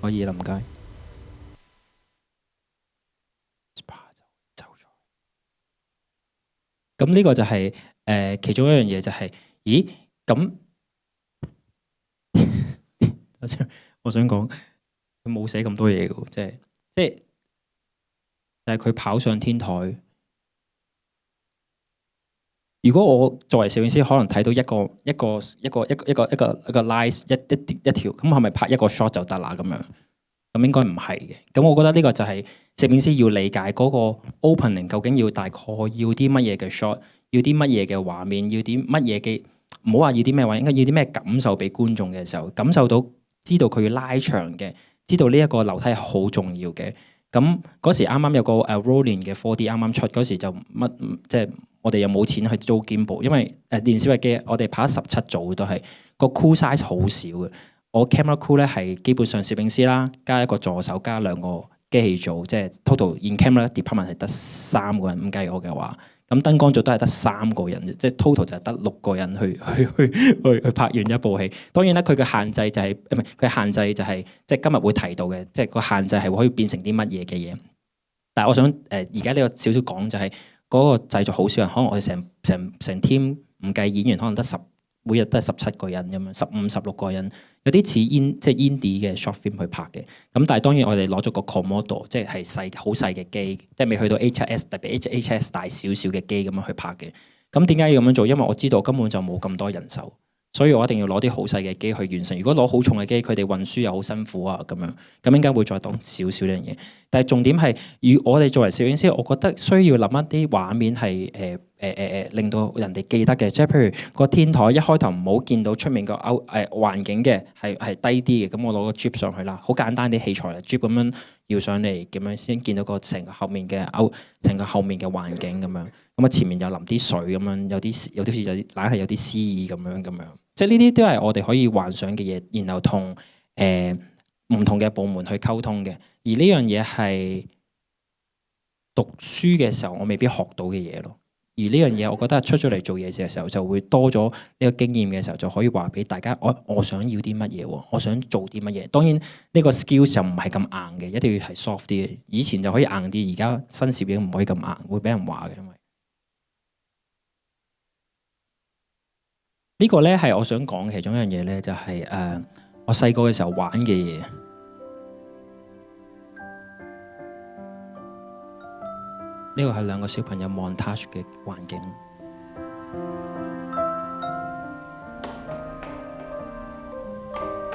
可以臨街，咁呢個就係其中一樣嘢就係，咦咁我想講佢冇寫咁多嘢嘅，即係佢跑上天台。如果我作為攝影師，可能睇到一個 line 一條，咁係咪拍一個 shot 就得啦？咁樣咁應該唔係嘅。咁我覺得呢個就係攝影師要理解嗰個 opening 究竟要大概要啲乜嘢嘅 shot，要啲乜嘢嘅畫面，要啲乜嘢嘅，唔好話要啲咩話，應該要啲咩感受俾觀眾嘅時候，感受到知道佢要拉長嘅，知道呢一個樓梯係好重要嘅。咁嗰時啱啱有個Ronin 嘅 4D 啱啱出嗰時就即係我哋又冇錢去租 gimbal，因為電小嘅機我哋拍咗17組都係個 crew size 好少嘅。我 camera crew 咧係基本上攝影師啦，加一個助手，加2個機器組，即係 total in camera department 係得3個人，唔計我嘅話。咁燈光組都係得3個人，即係 total 就係得6個人去拍完一部戲。當然啦，佢嘅限制就係唔係佢限制就係即係今日會提到嘅，即係個限制係可以變成啲乜嘢嘅嘢。但係我想而家呢個少少講就係嗰個製作好少人，可能我哋成 team 唔計演員可能每日都係17個人咁樣，15、16個人，有啲似即係 indie 嘅 short film 去拍嘅。咁但係當然我哋攞咗個 Komodo，即係好細嘅機，即係未去到 HS， 特別 HS 大少少嘅機咁樣去拍嘅。咁點解要咁樣做？因為我知道根本就冇咁多人手。所以我一定要攞啲好細嘅機去完成。如果攞好重嘅機，佢哋運輸又好辛苦啊，咁應該會再講少少呢樣嘢。但係重點係，我哋作為攝影師，我覺得需要諗一啲畫面係令到人哋記得嘅。即係譬如個天台一開頭唔好見到出面個環境嘅係低啲嘅，咁我攞個 Jeep 上去啦，好簡單啲器材啦 Jeep 咁樣搖上嚟，咁樣先見到個成個後面嘅環境咁樣。咁啊前面又淋啲水咁樣，有啲硬係有啲詩意咁樣。即係呢啲都係我哋可以幻想嘅嘢，然後同唔同嘅部門去溝通嘅。而呢樣嘢係讀書嘅時候我未必學到嘅嘢咯。而呢樣嘢我覺得出咗嚟做嘢嘅時候就會多咗呢個經驗嘅時候，就可以話俾大家我想要啲乜嘢，我想做啲乜嘢。當然呢個 skills 就唔係咁硬嘅，一定要係 soft 啲嘅。以前就可以硬啲，而家新攝影唔可以咁硬，會俾人話嘅。因為呢個咧係我想講其中一樣嘢咧，就係我細個嘅時候玩嘅嘢。呢個係兩個小朋友 montage 嘅環境。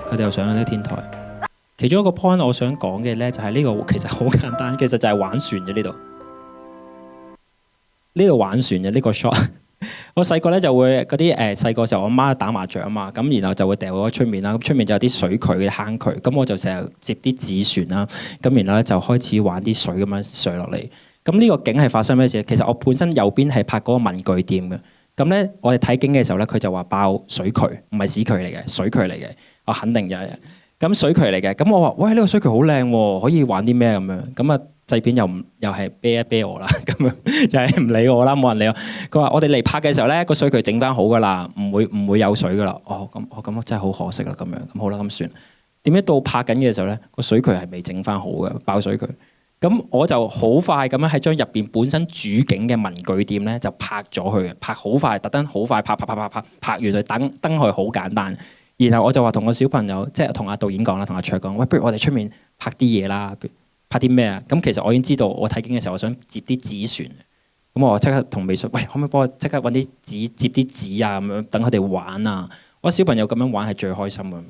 佢哋又上咗呢個天台。其中一個 point 我想講嘅咧，就係呢個其實好簡單，其實就係玩船嘅呢度。呢度玩船嘅呢個 shot。我細個咧就會嗰啲細個時候我媽打麻雀啊嘛，咁然後就會掉咗出面啦，咁出面就有啲水渠嘅坑渠，咁我就成日接啲紙船啦，咁然後咧就開始玩啲水咁樣上落嚟。咁呢個景係發生咩事？其實我本身右邊係拍嗰個文具店嘅，咁咧我哋睇景嘅時候咧，佢就話爆水渠，唔係屎渠嚟嘅，水渠嚟嘅，我肯定嘅。咁水渠嚟嘅，咁我話喂，呢個水渠好靚喎，可以玩啲咩咁樣？咁啊製片又係啤一啤我啦，咁樣又係唔理我啦，冇人理我。佢話我哋嚟拍嘅時候咧，個水渠整翻好噶啦，唔會有水噶啦。咁真係好可惜啦，咁樣咁好啦，咁算。點解到拍緊嘅時候咧，個水渠係未整翻好嘅，爆水渠。咁我就好快咁樣喺將入邊本身主景嘅文具店咧就拍咗佢嘅，拍好快，特登好快拍完佢燈去好簡單。然後我就話同個小朋友，即係同阿導演講啦，同阿卓講，喂，不如我哋出面拍啲嘢啦，拍啲咩啊？咁其實我已經知道，我睇景嘅時候，我想接啲紙船。咁我即刻同美術，喂，可唔可以幫我即刻揾啲紙接啲紙啊？咁樣等佢哋玩啊！我小朋友咁樣玩係最開心咁樣。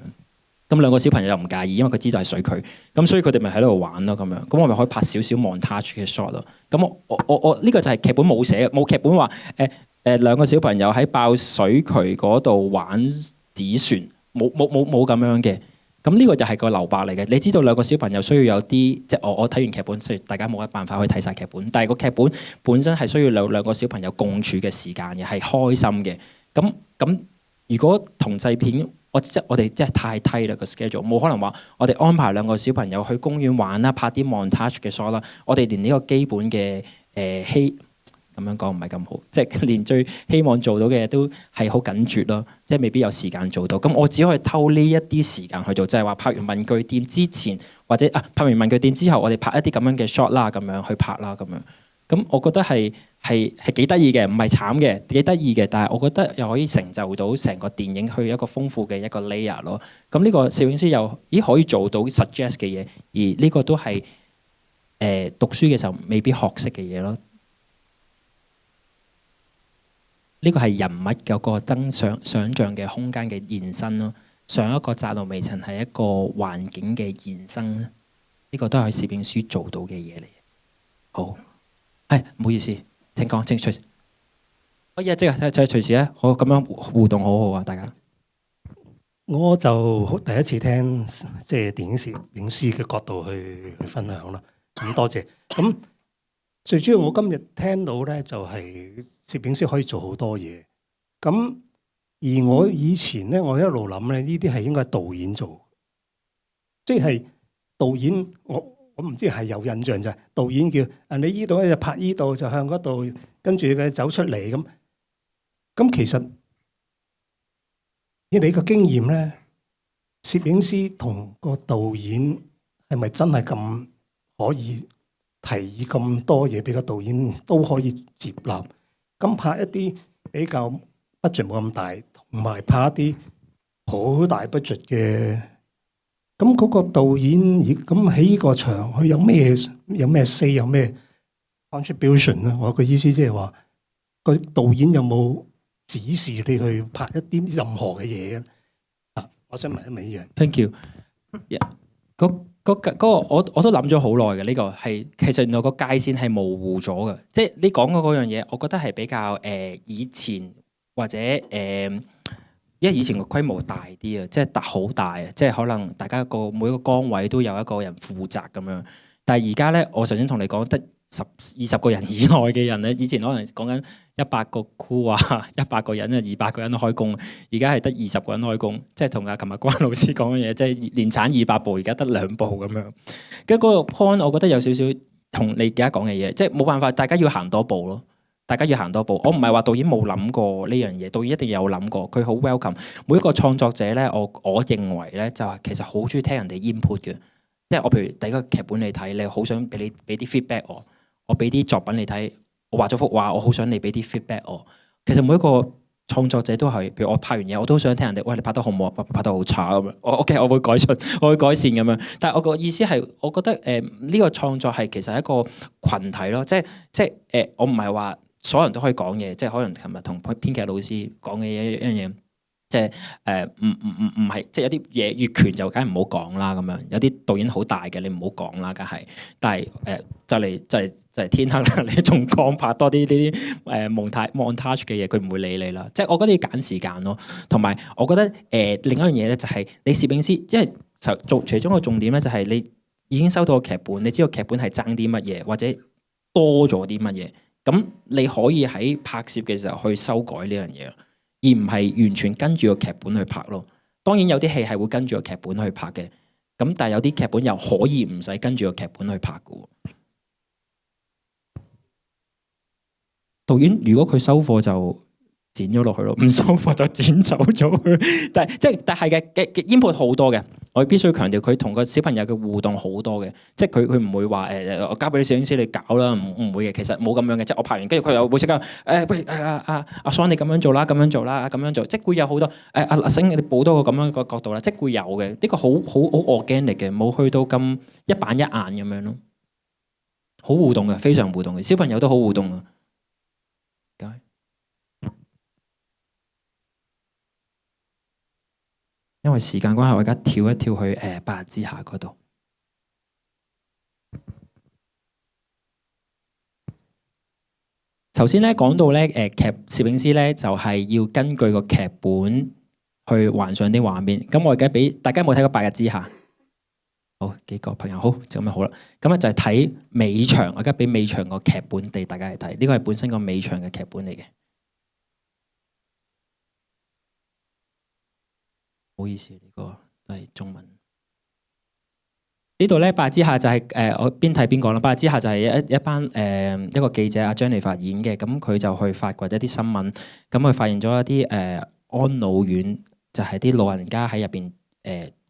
咁兩個小朋友又唔介意，因為佢知道係水渠，咁所以佢哋咪喺度玩咯咁樣。咁我咪可以拍少少 montage 嘅 shot 咯。咁我呢個就係劇本冇寫，冇劇本話兩個小朋友喺爆水渠嗰度玩紙船。冇咁樣嘅，咁呢個就係個留白嚟嘅。你知道兩個小朋友需要有啲，即係我睇完劇本，雖然大家冇乜辦法可以睇晒劇本，但係個劇本本身係需要兩個小朋友共處嘅時間嘅，係開心嘅。咁如果同製片，我哋真係太低啦個 schedule， 冇可能話我哋安排兩個小朋友去公園玩啦，拍啲 montage 嘅 shot 啦，我哋連呢個基本嘅咁樣講唔係咁好，即係連最希望做到嘅嘢都係好緊絕咯，即係未必有時間做到。咁我只可以偷呢一啲時間去做，即係話拍完文具店之前，或者拍完文具店之後，我哋拍一啲咁樣嘅 shot 啦，咁樣去拍啦，咁樣。咁我覺得係幾得意嘅，唔係慘嘅，幾得意嘅。但係我覺得又可以成就到成個電影去一個豐富嘅一個 layer 咯。咁呢個攝影師又可以做到 suggest 嘅嘢，而呢個都係讀書嘅時候未必學識嘅嘢咯。呢個係人物有個想像嘅空間嘅延伸咯。上一個窄路微塵係一個環境嘅延伸，呢個都係攝影師做到嘅嘢嚟。好，唔好意思，請講，請隨時。可以啊，即係隨時咧，我咁樣互動好好啊，大家。我就第一次聽即係電影攝影師嘅角度去分享啦。咁多謝。咁最主要我今日聽到咧，就係攝影師可以做好多嘢。咁而我以前咧，我一路諗咧，呢啲係應該係導演做，即係導演。我唔知係有印象就係導演叫你依度咧就拍依度，就向嗰度跟住佢走出嚟咁。咁其實以你個經驗咧，攝影師同個導演係咪真係咁可以提議咁多嘢俾個導演都可以接納？咁拍一啲比較 budget 冇咁大，同埋拍一啲好大 budget 嘅。咁嗰個導演咁喺呢個場，佢有咩 say 有咩 contribution 咧？我個意思即係話，個導演有冇指示你去拍一啲任何嘅嘢啊？我想問一問呢樣。Thank you。嗰個我都諗咗好耐嘅，呢個係其實原來個界線係模糊咗嘅，即係你講嘅嗰樣嘢，我覺得係比較以前或者因為以前個規模大啲啊，即係好大啊，即係可能大家每一個崗位都有一個人負責咁樣。但係而家咧，我頭先同你講得10-20個人以內嘅人咧，以前可能講緊100個 crew 啊，100個人啊，200個人都開工，而家係得20個人開工，即係同琴日關老師講嘅嘢，即係年產200部，而家得2部咁樣。跟住嗰個 point，我覺得有少少同你而家講嘅嘢，即係冇辦法，大家要行多步咯。大家要行多步，我唔係話導演冇諗過呢樣嘢，導演一定有諗過，佢好 welcome 每一個創作者咧。我認為咧就係其實好中意聽人哋 input 嘅，即係我譬如第一個劇本你睇，你好想俾啲 feedback 我俾啲作品你睇，我畫咗幅畫，我好想你俾啲 feedback 我。其實每一個創作者都係，譬如我拍完嘢，我都想聽人哋，喂，你拍得好唔好？拍得好差咁樣，OK，我會改進，我會改善咁樣。但係我個意思係，我覺得呢個創作係其實係一個群體咯，即係我唔係話所有人都可以講嘢，即係可能琴日同編劇老師講嘅一樣嘢，即係唔係，即係有啲嘢越權就梗係唔好講啦咁樣。有啲導演好大嘅，你唔好講啦，梗係。但係就嚟天黑啦，你仲講拍多啲呢啲montage 嘅嘢，佢唔會理你啦。即係我覺得要揀時間咯，同埋我覺得另一樣嘢咧就係你攝影師，因為其中個重點咧就係你已經收到個劇本，你知道劇本係爭啲乜嘢，或者多咗啲乜嘢。咁你可以喺拍攝嘅時候去修改呢樣嘢，而唔係完全跟住個劇本去拍咯。當然有啲戲係會跟住個劇本去拍嘅，咁但係有啲劇本又可以唔使跟住個劇本去拍嘅。導演如果佢收貨就剪咗落去咯，唔收貨就剪走咗佢。但係嘅 input 好多嘅，我必須強調佢同個小朋友嘅互動好多嘅，即係佢唔會話我交俾你攝影師你搞啦，唔會嘅。其實冇咁樣嘅，即係我拍完跟住佢又會即刻不如阿桑你咁樣做啦，咁樣做啦，咁樣做，即係會有好多阿星你補多個咁樣個角度啦，即係會有嘅。呢個好 organic 嘅，冇去到咁一板一眼咁樣咯，好互動嘅，非常互動嘅，小朋友都好互動啊。因為時間關係，我而家跳一跳去白日之下嗰度。頭先咧講到咧攝影師咧就係要根據個劇本去幻想啲畫面。咁我而家俾大家有冇睇過白日之下？好，幾個朋友好就咁樣好啦。咁咧就係睇尾場，我而家俾尾場個劇本俾大家嚟睇。呢個係本身個尾場嘅劇本嚟嘅。唔好意思，呢個都係中文。呢度咧，白日之下就係我邊睇邊個啦。白日之下就係一班一個記者阿 Jennifer 演嘅，咁佢就去發掘一啲新聞，咁佢發現咗一啲安老院，就係啲老人家喺入邊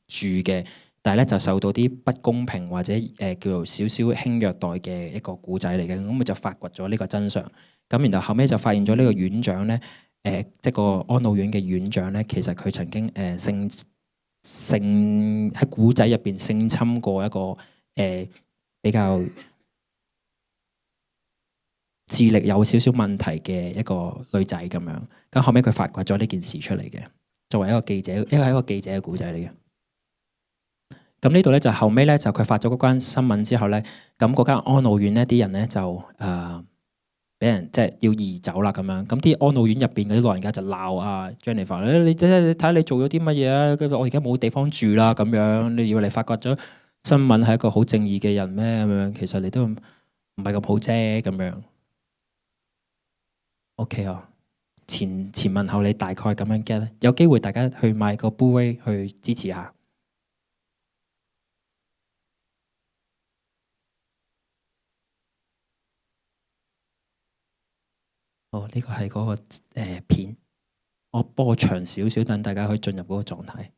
住嘅，但係咧就受到啲不公平或者叫做少少輕虐待嘅一個故仔嚟嘅，咁佢就發掘咗呢個真相。咁然後後尾就發現咗呢個院長咧。即係個安老院嘅院長咧，其實佢曾經性喺古仔入邊性侵過一個比較智力有少少問題嘅一個女仔咁樣。咁後尾佢發掘咗呢件事出嚟嘅，作為一個記者，係一個記者嘅古仔嚟嘅。咁呢度咧就後尾咧就佢發咗嗰間新聞之後咧，咁嗰間安老院咧啲人咧就俾人即係要移走啦咁樣，咁啲安老院入邊嗰啲老人家就鬧啊 Jennifer，你睇下你做咗啲乜嘢啊？我而家冇地方住啦咁樣，你以為你發掘咗新聞係一個好正義嘅人咩？咁樣其實你都唔係咁好啫咁樣。OK 啊，前文後理大概咁樣 get 咧，有機會大家去買個 Blu-ray 去支持下。哦，呢個係嗰個片，我播長少少，等大家可以進入嗰個狀態。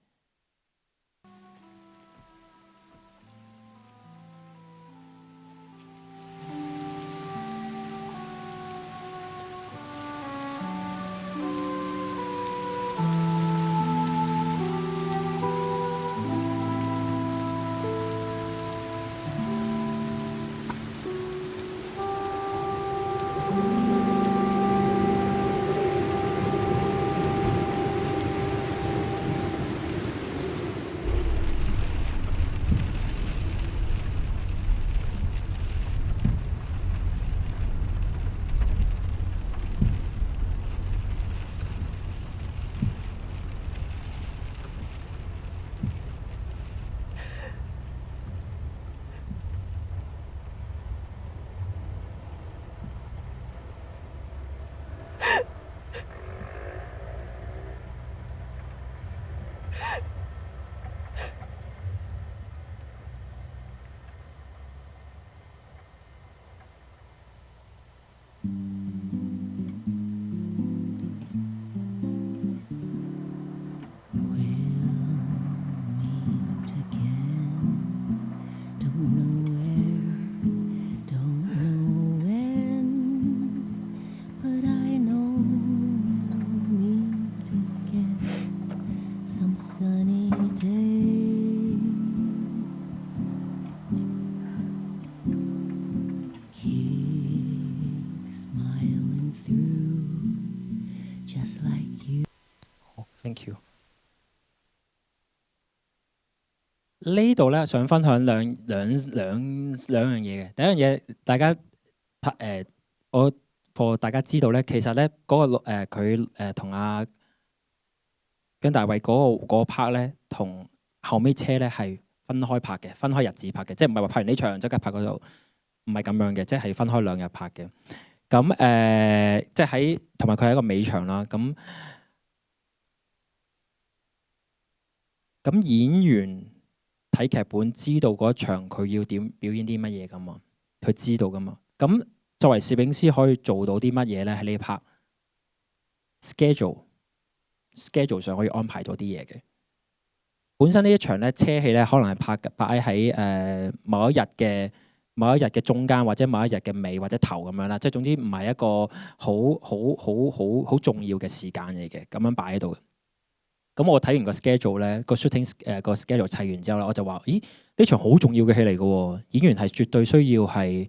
呢度咧想分享兩樣嘢嘅。第一樣嘢，大家我課大家知道咧，其實咧嗰個佢同阿姜大衛嗰個 part 咧，同後尾車咧係分開拍嘅，分開日子拍嘅，即係唔係話拍完呢場即刻拍嗰度，唔係咁樣嘅，即係分開2日拍嘅。咁即係喺同埋佢係一個尾場啦。咁演員睇劇本知道嗰場佢要點表演啲乜嘢噶嘛？佢知道噶嘛？咁作為攝影師可以做到啲乜嘢咧？喺呢 part schedule 上可以安排到啲嘢嘅。本身呢一場咧車戲咧，可能係擺喺某一日嘅中間，或者某一日嘅尾或者頭咁樣啦。即係總之唔係一個好重要嘅時間嚟嘅，咁樣擺喺度嘅。咁我睇完個 schedule 咧，個 shooting 個 schedule 砌完之後咧，我就話：咦，呢場好重要嘅戲嚟嘅喎，演員係絕對需要係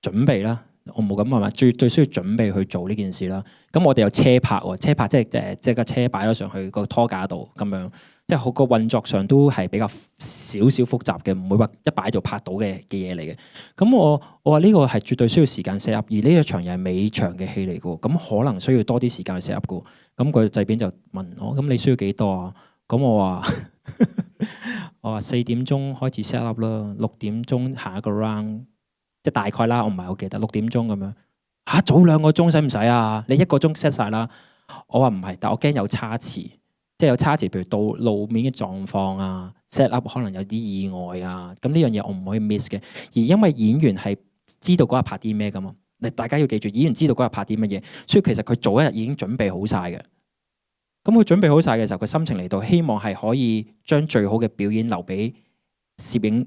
準備啦。我冇咁話嘛，最需要準備去做呢件事啦。咁我哋有車拍喎，車拍即係個車擺咗上去個拖架度咁樣，即係個運作上都係比較少少複雜嘅，唔會話一擺就拍到嘅嘢嚟嘅。咁我話呢個係絕對需要時間 set up，而呢一場又係尾場嘅戲嚟嘅，咁可能需要多啲時間去 set up 嘅。咁個製片就問我：咁你需要幾多啊？咁我話4點鐘開始 set up 啦，6點鐘下一個 round。即係大概啦，我唔係好記得6點鐘咁樣嚇，早2個鐘使唔使啊？你1個鐘 set 晒啦。我話唔係，但我驚有差池，即係有差池，譬如到路面嘅狀況啊 ，set up 可能有啲意外啊。咁呢樣嘢我唔可以 miss 嘅。而因為演員係知道嗰日拍啲咩噶嘛，大家要記住，演員知道嗰日拍啲乜嘢，所以其實佢早一日已經準備好晒嘅。咁佢準備好晒嘅時候，佢心情嚟到，希望係可以將最好嘅表演留俾攝影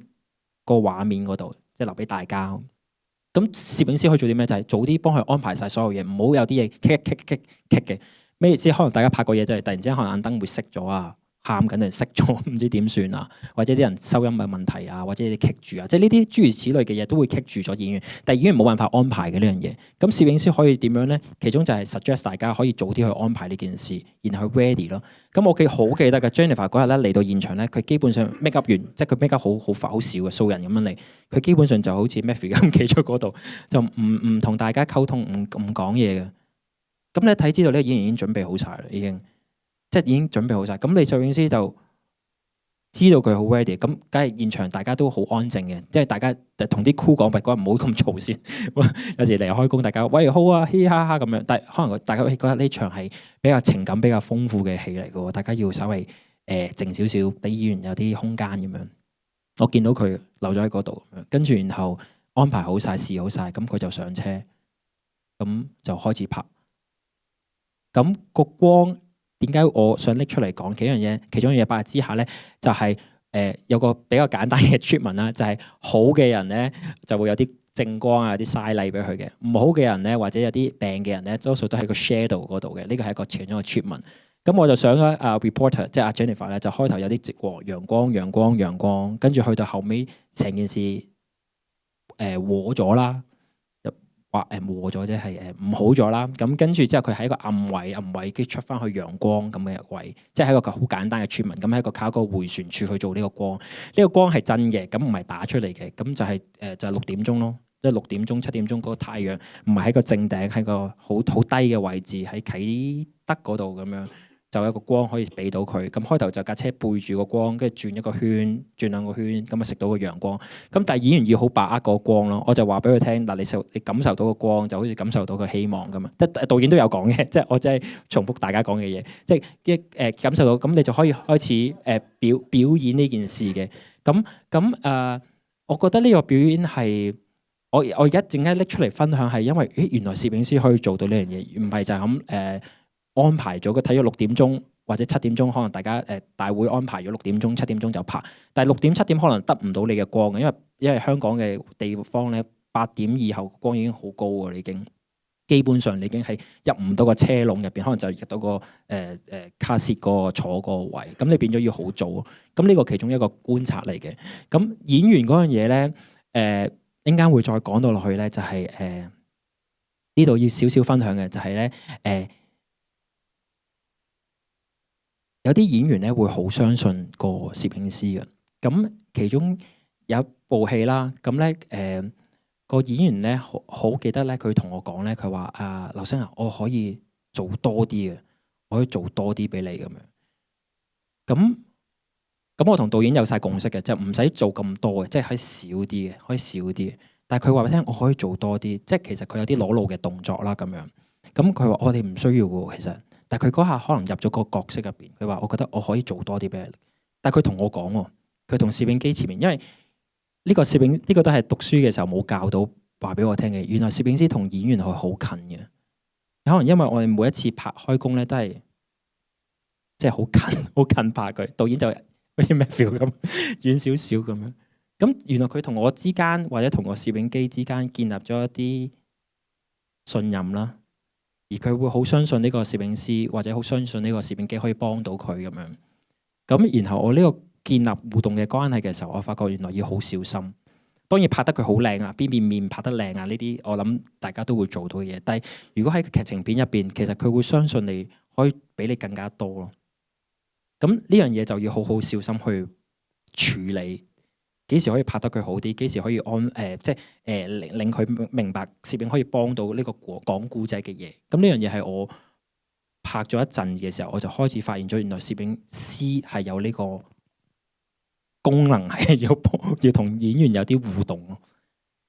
個畫面嗰度。即係留俾大家。咁攝影師可以做啲咩？就係早啲幫佢安排晒所有嘢，唔好有啲嘢棘嘅。咩意思？可能大家拍過嘢就係突然之間可能眼燈會熄咗啊，喊緊就熄咗，唔知點算啊？或者啲人收音嘅問題啊，或者你棘住啊，即係呢啲諸如此類嘅嘢都會棘住咗演員。但係演員冇辦法安排嘅呢樣嘢。咁攝影師可以點樣咧？其中就係 suggest 大家可以早啲去安排呢件事，然後去 ready 咯。咁我好記得嘅 Jennifer 嗰日咧嚟到現場咧，佢基本上 make up 完，即係佢 make up 好快好少嘅素人咁樣嚟，佢基本上就好似 Matthew 咁企咗嗰度，就唔同大家溝通，唔講嘢嘅。咁你一睇知道呢個演員已經準備好晒啦，已經準備好晒。咁你攝影師就知道佢好 ready，咁梗係現場大家都好安靜嘅，即係大家同啲 crew 講，喂，嗰日唔好咁嘈先。有時嚟開工，大家喂好啊，嘻嘻哈哈咁樣，但係可能大家覺得呢場係比較情感比較豐富嘅戲嚟嘅喎，大家要稍微靜少少，俾演員有啲空間咁樣。我見到佢留咗喺嗰度，跟住然後安排好晒，試好晒，咁佢就上車，咁就開始拍。咁個光。點解我想拎出嚟講幾樣嘢？其中一樣嘢白日之下咧，就係有個比較簡單嘅 treatment 啦，就係好嘅人咧就會有啲正光啊，有啲曬禮俾佢嘅；唔好嘅人咧，或者有啲病嘅人咧，多數都喺個 shadow 嗰度嘅。呢個係一個其中一個 treatment。咁我就想咧reporter 即係阿 Jennifer 咧，就開頭有啲直光、陽光，跟住去到後尾成件事和咗啦。話和咗啫，係唔好咗啦。咁跟住之後，佢喺一個暗位，跟住出翻去陽光咁嘅位，即係一個好簡單嘅傳聞。咁喺一個靠一個迴旋處去做呢個光。呢個光係真嘅，咁唔係打出嚟嘅。咁就係就係6點鐘咯，即係6點鐘、7點鐘嗰個太陽唔係喺個正頂，喺個好低嘅位置，喺啟德嗰度咁樣。就有一個光可以俾到佢，咁開頭就架車背住個光，跟住轉一個圈，轉2個圈，咁啊食到個陽光。咁但係演員要好把握個光咯，我就話俾佢聽嗱，你感受到個光，就好似感受到個希望咁啊。即係導演都有講嘅，即係我真係重複大家講嘅嘢，即係感受到，咁你就可以開始表演呢件事嘅。咁我覺得呢個表演係我而家陣間拎出嚟分享係因為原來攝影師可以做到呢樣嘢，唔係就係咁安排咗佢睇咗6點鐘或者7點鐘，可能大家大會安排咗6點鐘、7點鐘就拍，但係6點7點可能得唔到你嘅光嘅，因為香港嘅地方咧8點以後光已經好高㗎，已經基本上你已經係入唔到個車籠入邊，可能就入到個卡士個坐個位，咁你變咗要好早。咁呢個其中一個觀察嚟嘅。咁演員嗰樣嘢咧，陣間會再講到落去咧，就係呢度要少少分享嘅，就係咧有啲演員咧會好相信個攝影師嘅。咁其中有一部戲啦，咁咧個演員咧好記得咧，佢同我講咧，佢話劉生啊，我可以做多啲嘅，我可以做多啲俾你咁樣。咁我同導演有晒共識嘅，就唔使做咁多嘅，即係可以少啲嘅，可以少啲嘅。但係佢話俾你聽，我可以做多啲，即係其實佢有啲裸露嘅動作啦咁樣。咁佢話我哋唔需要嘅其實，但係佢嗰下可能入咗個角色入邊，佢話我覺得我可以做多啲俾你。但係佢同我講喎，佢同攝影機前面，因為呢個攝影呢個都係讀書嘅時候冇教到話俾我聽嘅。原來攝影師同演員係好近嘅，可能因為我哋每一次拍開工咧都係即係好近好近拍佢，導演就好似 Matthew 咁遠少少咁樣。咁原來佢同我之間或者同個攝影機之間建立咗一啲信任啦，而佢會好相信呢個攝影師或者好相信呢個攝影機可以幫到佢咁樣。咁然後我呢個建立互動嘅關係嘅時候，我發覺原來要好小心。當然拍得佢好靚啊，邊邊面拍得靚啊，呢啲我諗大家都會做到嘅嘢。但係如果喺劇情片入邊，其實佢會相信你可以俾你更加多咯。咁呢樣嘢就要好好小心去處理。幾時可以拍得佢好啲？幾時可以令佢明白攝影可以幫到呢個講故仔嘅嘢？咁呢樣嘢係我拍咗一陣嘅時候，我就開始發現咗，原來攝影師係有呢個功能，係要同演員有啲互動咯。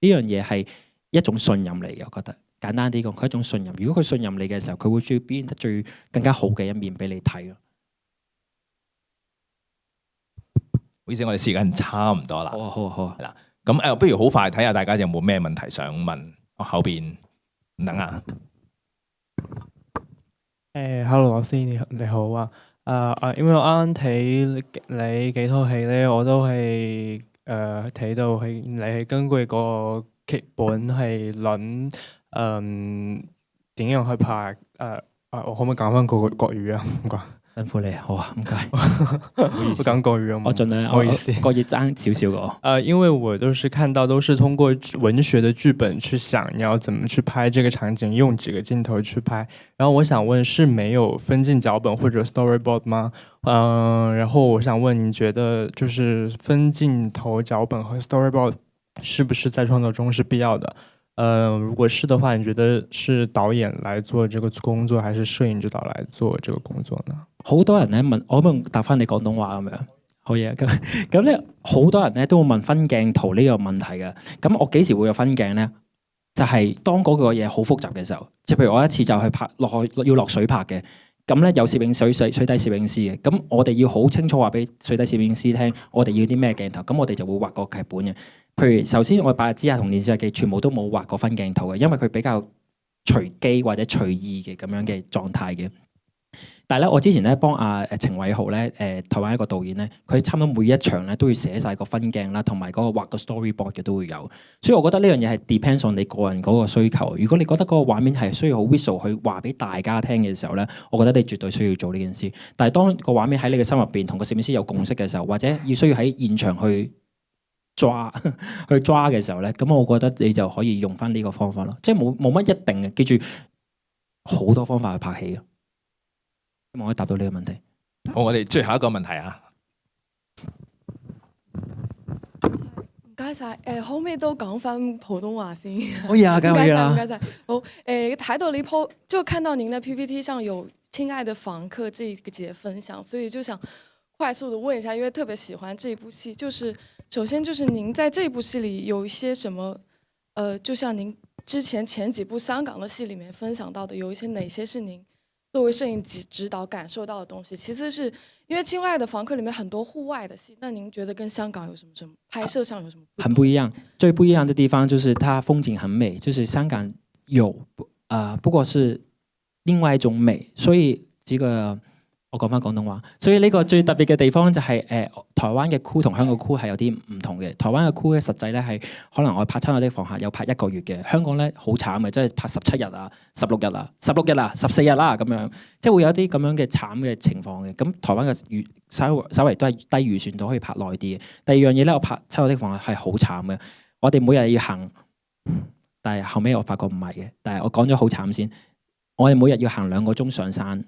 呢樣嘢係一種信任嚟嘅，我覺得簡單啲講，佢係一種信任。如果佢信任你嘅時候，佢會最表現得最更加好嘅一面俾你睇咯。好意思，我哋時間差唔多啦。好啊，好啊，好啊。係啦，咁不如好快睇下大家有冇咩問題想問？我後邊等啊。Hello 老師你好啊。因為我啱啱睇你幾套戲咧，我都係睇到係你係根據個劇本係諗點樣去拍我可唔可以講翻個國語啊？唔該。辛苦你，好啊，唔該。唔好意思，講國語啊，我盡量，不好意思，國語爭少少個。因為我都是看到都是通過文學的劇本去想你要怎麼去拍這個場景，用幾個鏡頭去拍。然後我想問，是沒有分鏡腳本或者 storyboard 嗎？然後我想問，你覺得就是分鏡頭腳本和 storyboard 是不是在創作中是必要的？如果是的話，你覺得是導演來做這個工作，還是攝影指導來做這個工作呢？好多人咧問，我可唔可以答翻你廣東話咁樣？好嘢，咁咧好多人咧都會問分鏡圖呢個問題嘅。咁我幾時會有分鏡咧？就係當嗰個嘢好複雜嘅時候，即係譬如我一次就去拍要落水拍嘅。咁咧有攝影水底攝影師嘅，咁我哋要好清楚話俾水底攝影師聽，我哋要啲咩鏡頭，咁我哋就會畫個劇本嘅。譬如首先我白日之下同電視日記全部都冇畫過分鏡頭嘅，因為佢比較隨機或者隨意嘅咁樣嘅狀態嘅。但係咧，我之前咧幫程偉豪咧，台灣一個導演咧，佢差唔多每一場咧都要寫晒個分鏡啦，同埋嗰個畫個 storyboard 嘅都會有。所以我覺得呢樣嘢係 depends on 你個人嗰個需求。如果你覺得嗰個畫面係需要好 visual 去話俾大家聽嘅時候咧，我覺得你絕對需要做呢件事。但係當個畫面喺你嘅心入邊同個攝影師有共識嘅時候，或者要需要喺現場去抓嘅時候咧，咁我覺得你就可以用翻呢個方法咯。即係冇乜一定嘅，記住好多方法去拍戲嘅。希望可以答到呢個問題。好，我哋最後一個問題啊。唔該晒，可唔可以都講翻普通話先？可以啊，梗係可以啦。唔該晒。好，睇到你就看到您的 PPT 上有《親愛的房客》這一個節分享，所以就想快速的問一下，因為特別喜歡這一部戲，就是首先就是您在這部戲裡有一些什麼，就像您之前幾部香港的戲裡面分享到的，有一些哪些是您作為攝影指導感受到的東西？其次是因為《親愛的房客》裡面很多戶外的戲，那您覺得跟香港有什麼拍攝上有什麼不同？很不一樣，最不一樣的地方就是它風景很美，就是香港有不過是另外一種美，所以這個我講翻廣東話，所以呢個最特別嘅地方就係台灣嘅箍同香港箍係有啲唔同嘅。台灣嘅箍咧實際咧係可能我拍《親愛的房客》有拍1個月嘅，香港咧好慘嘅，即係拍17日啊、16日啊、16日啊、14日啦咁樣，即係會有啲咁樣嘅慘嘅情況嘅。咁台灣嘅稍微都係低預算都可以拍耐啲嘅。第二樣嘢咧，我拍《親愛的房客》係好慘嘅，我哋每日要行，但係後尾我發覺唔係嘅，但係我講咗好慘先，我哋每日要行2個鐘上山。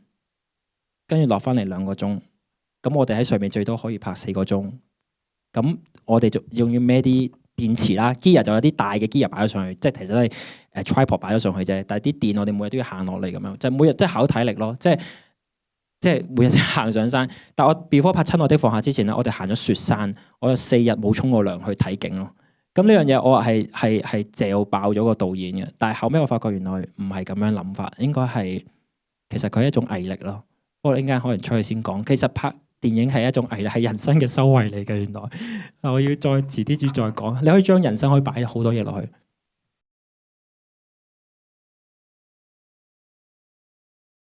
跟住落翻嚟2個鐘，咁我哋喺上面最多可以拍4個鐘。咁我哋仲要孭啲電池啦，gear 就有啲大嘅 gear 擺咗上去，即係其實都係tripod 擺咗上去啫。但係啲電我哋每日都要行落嚟咁樣，就每日即係考體力咯，即係每日行上山。但我 before 拍《親愛的放下》之前咧，我哋行咗雪山，我有4日冇沖過涼去睇景咯。咁呢樣嘢我係嚼爆咗個導演嘅，但係後尾我發覺原來唔係咁樣諗法，應該係其實佢係一種毅力咯。不過陣間可能出去先講，其實拍電影係一種毅力，係人生嘅修為嚟嘅。原來我要再遲啲再講，你可以將人生可以擺好多嘢落去。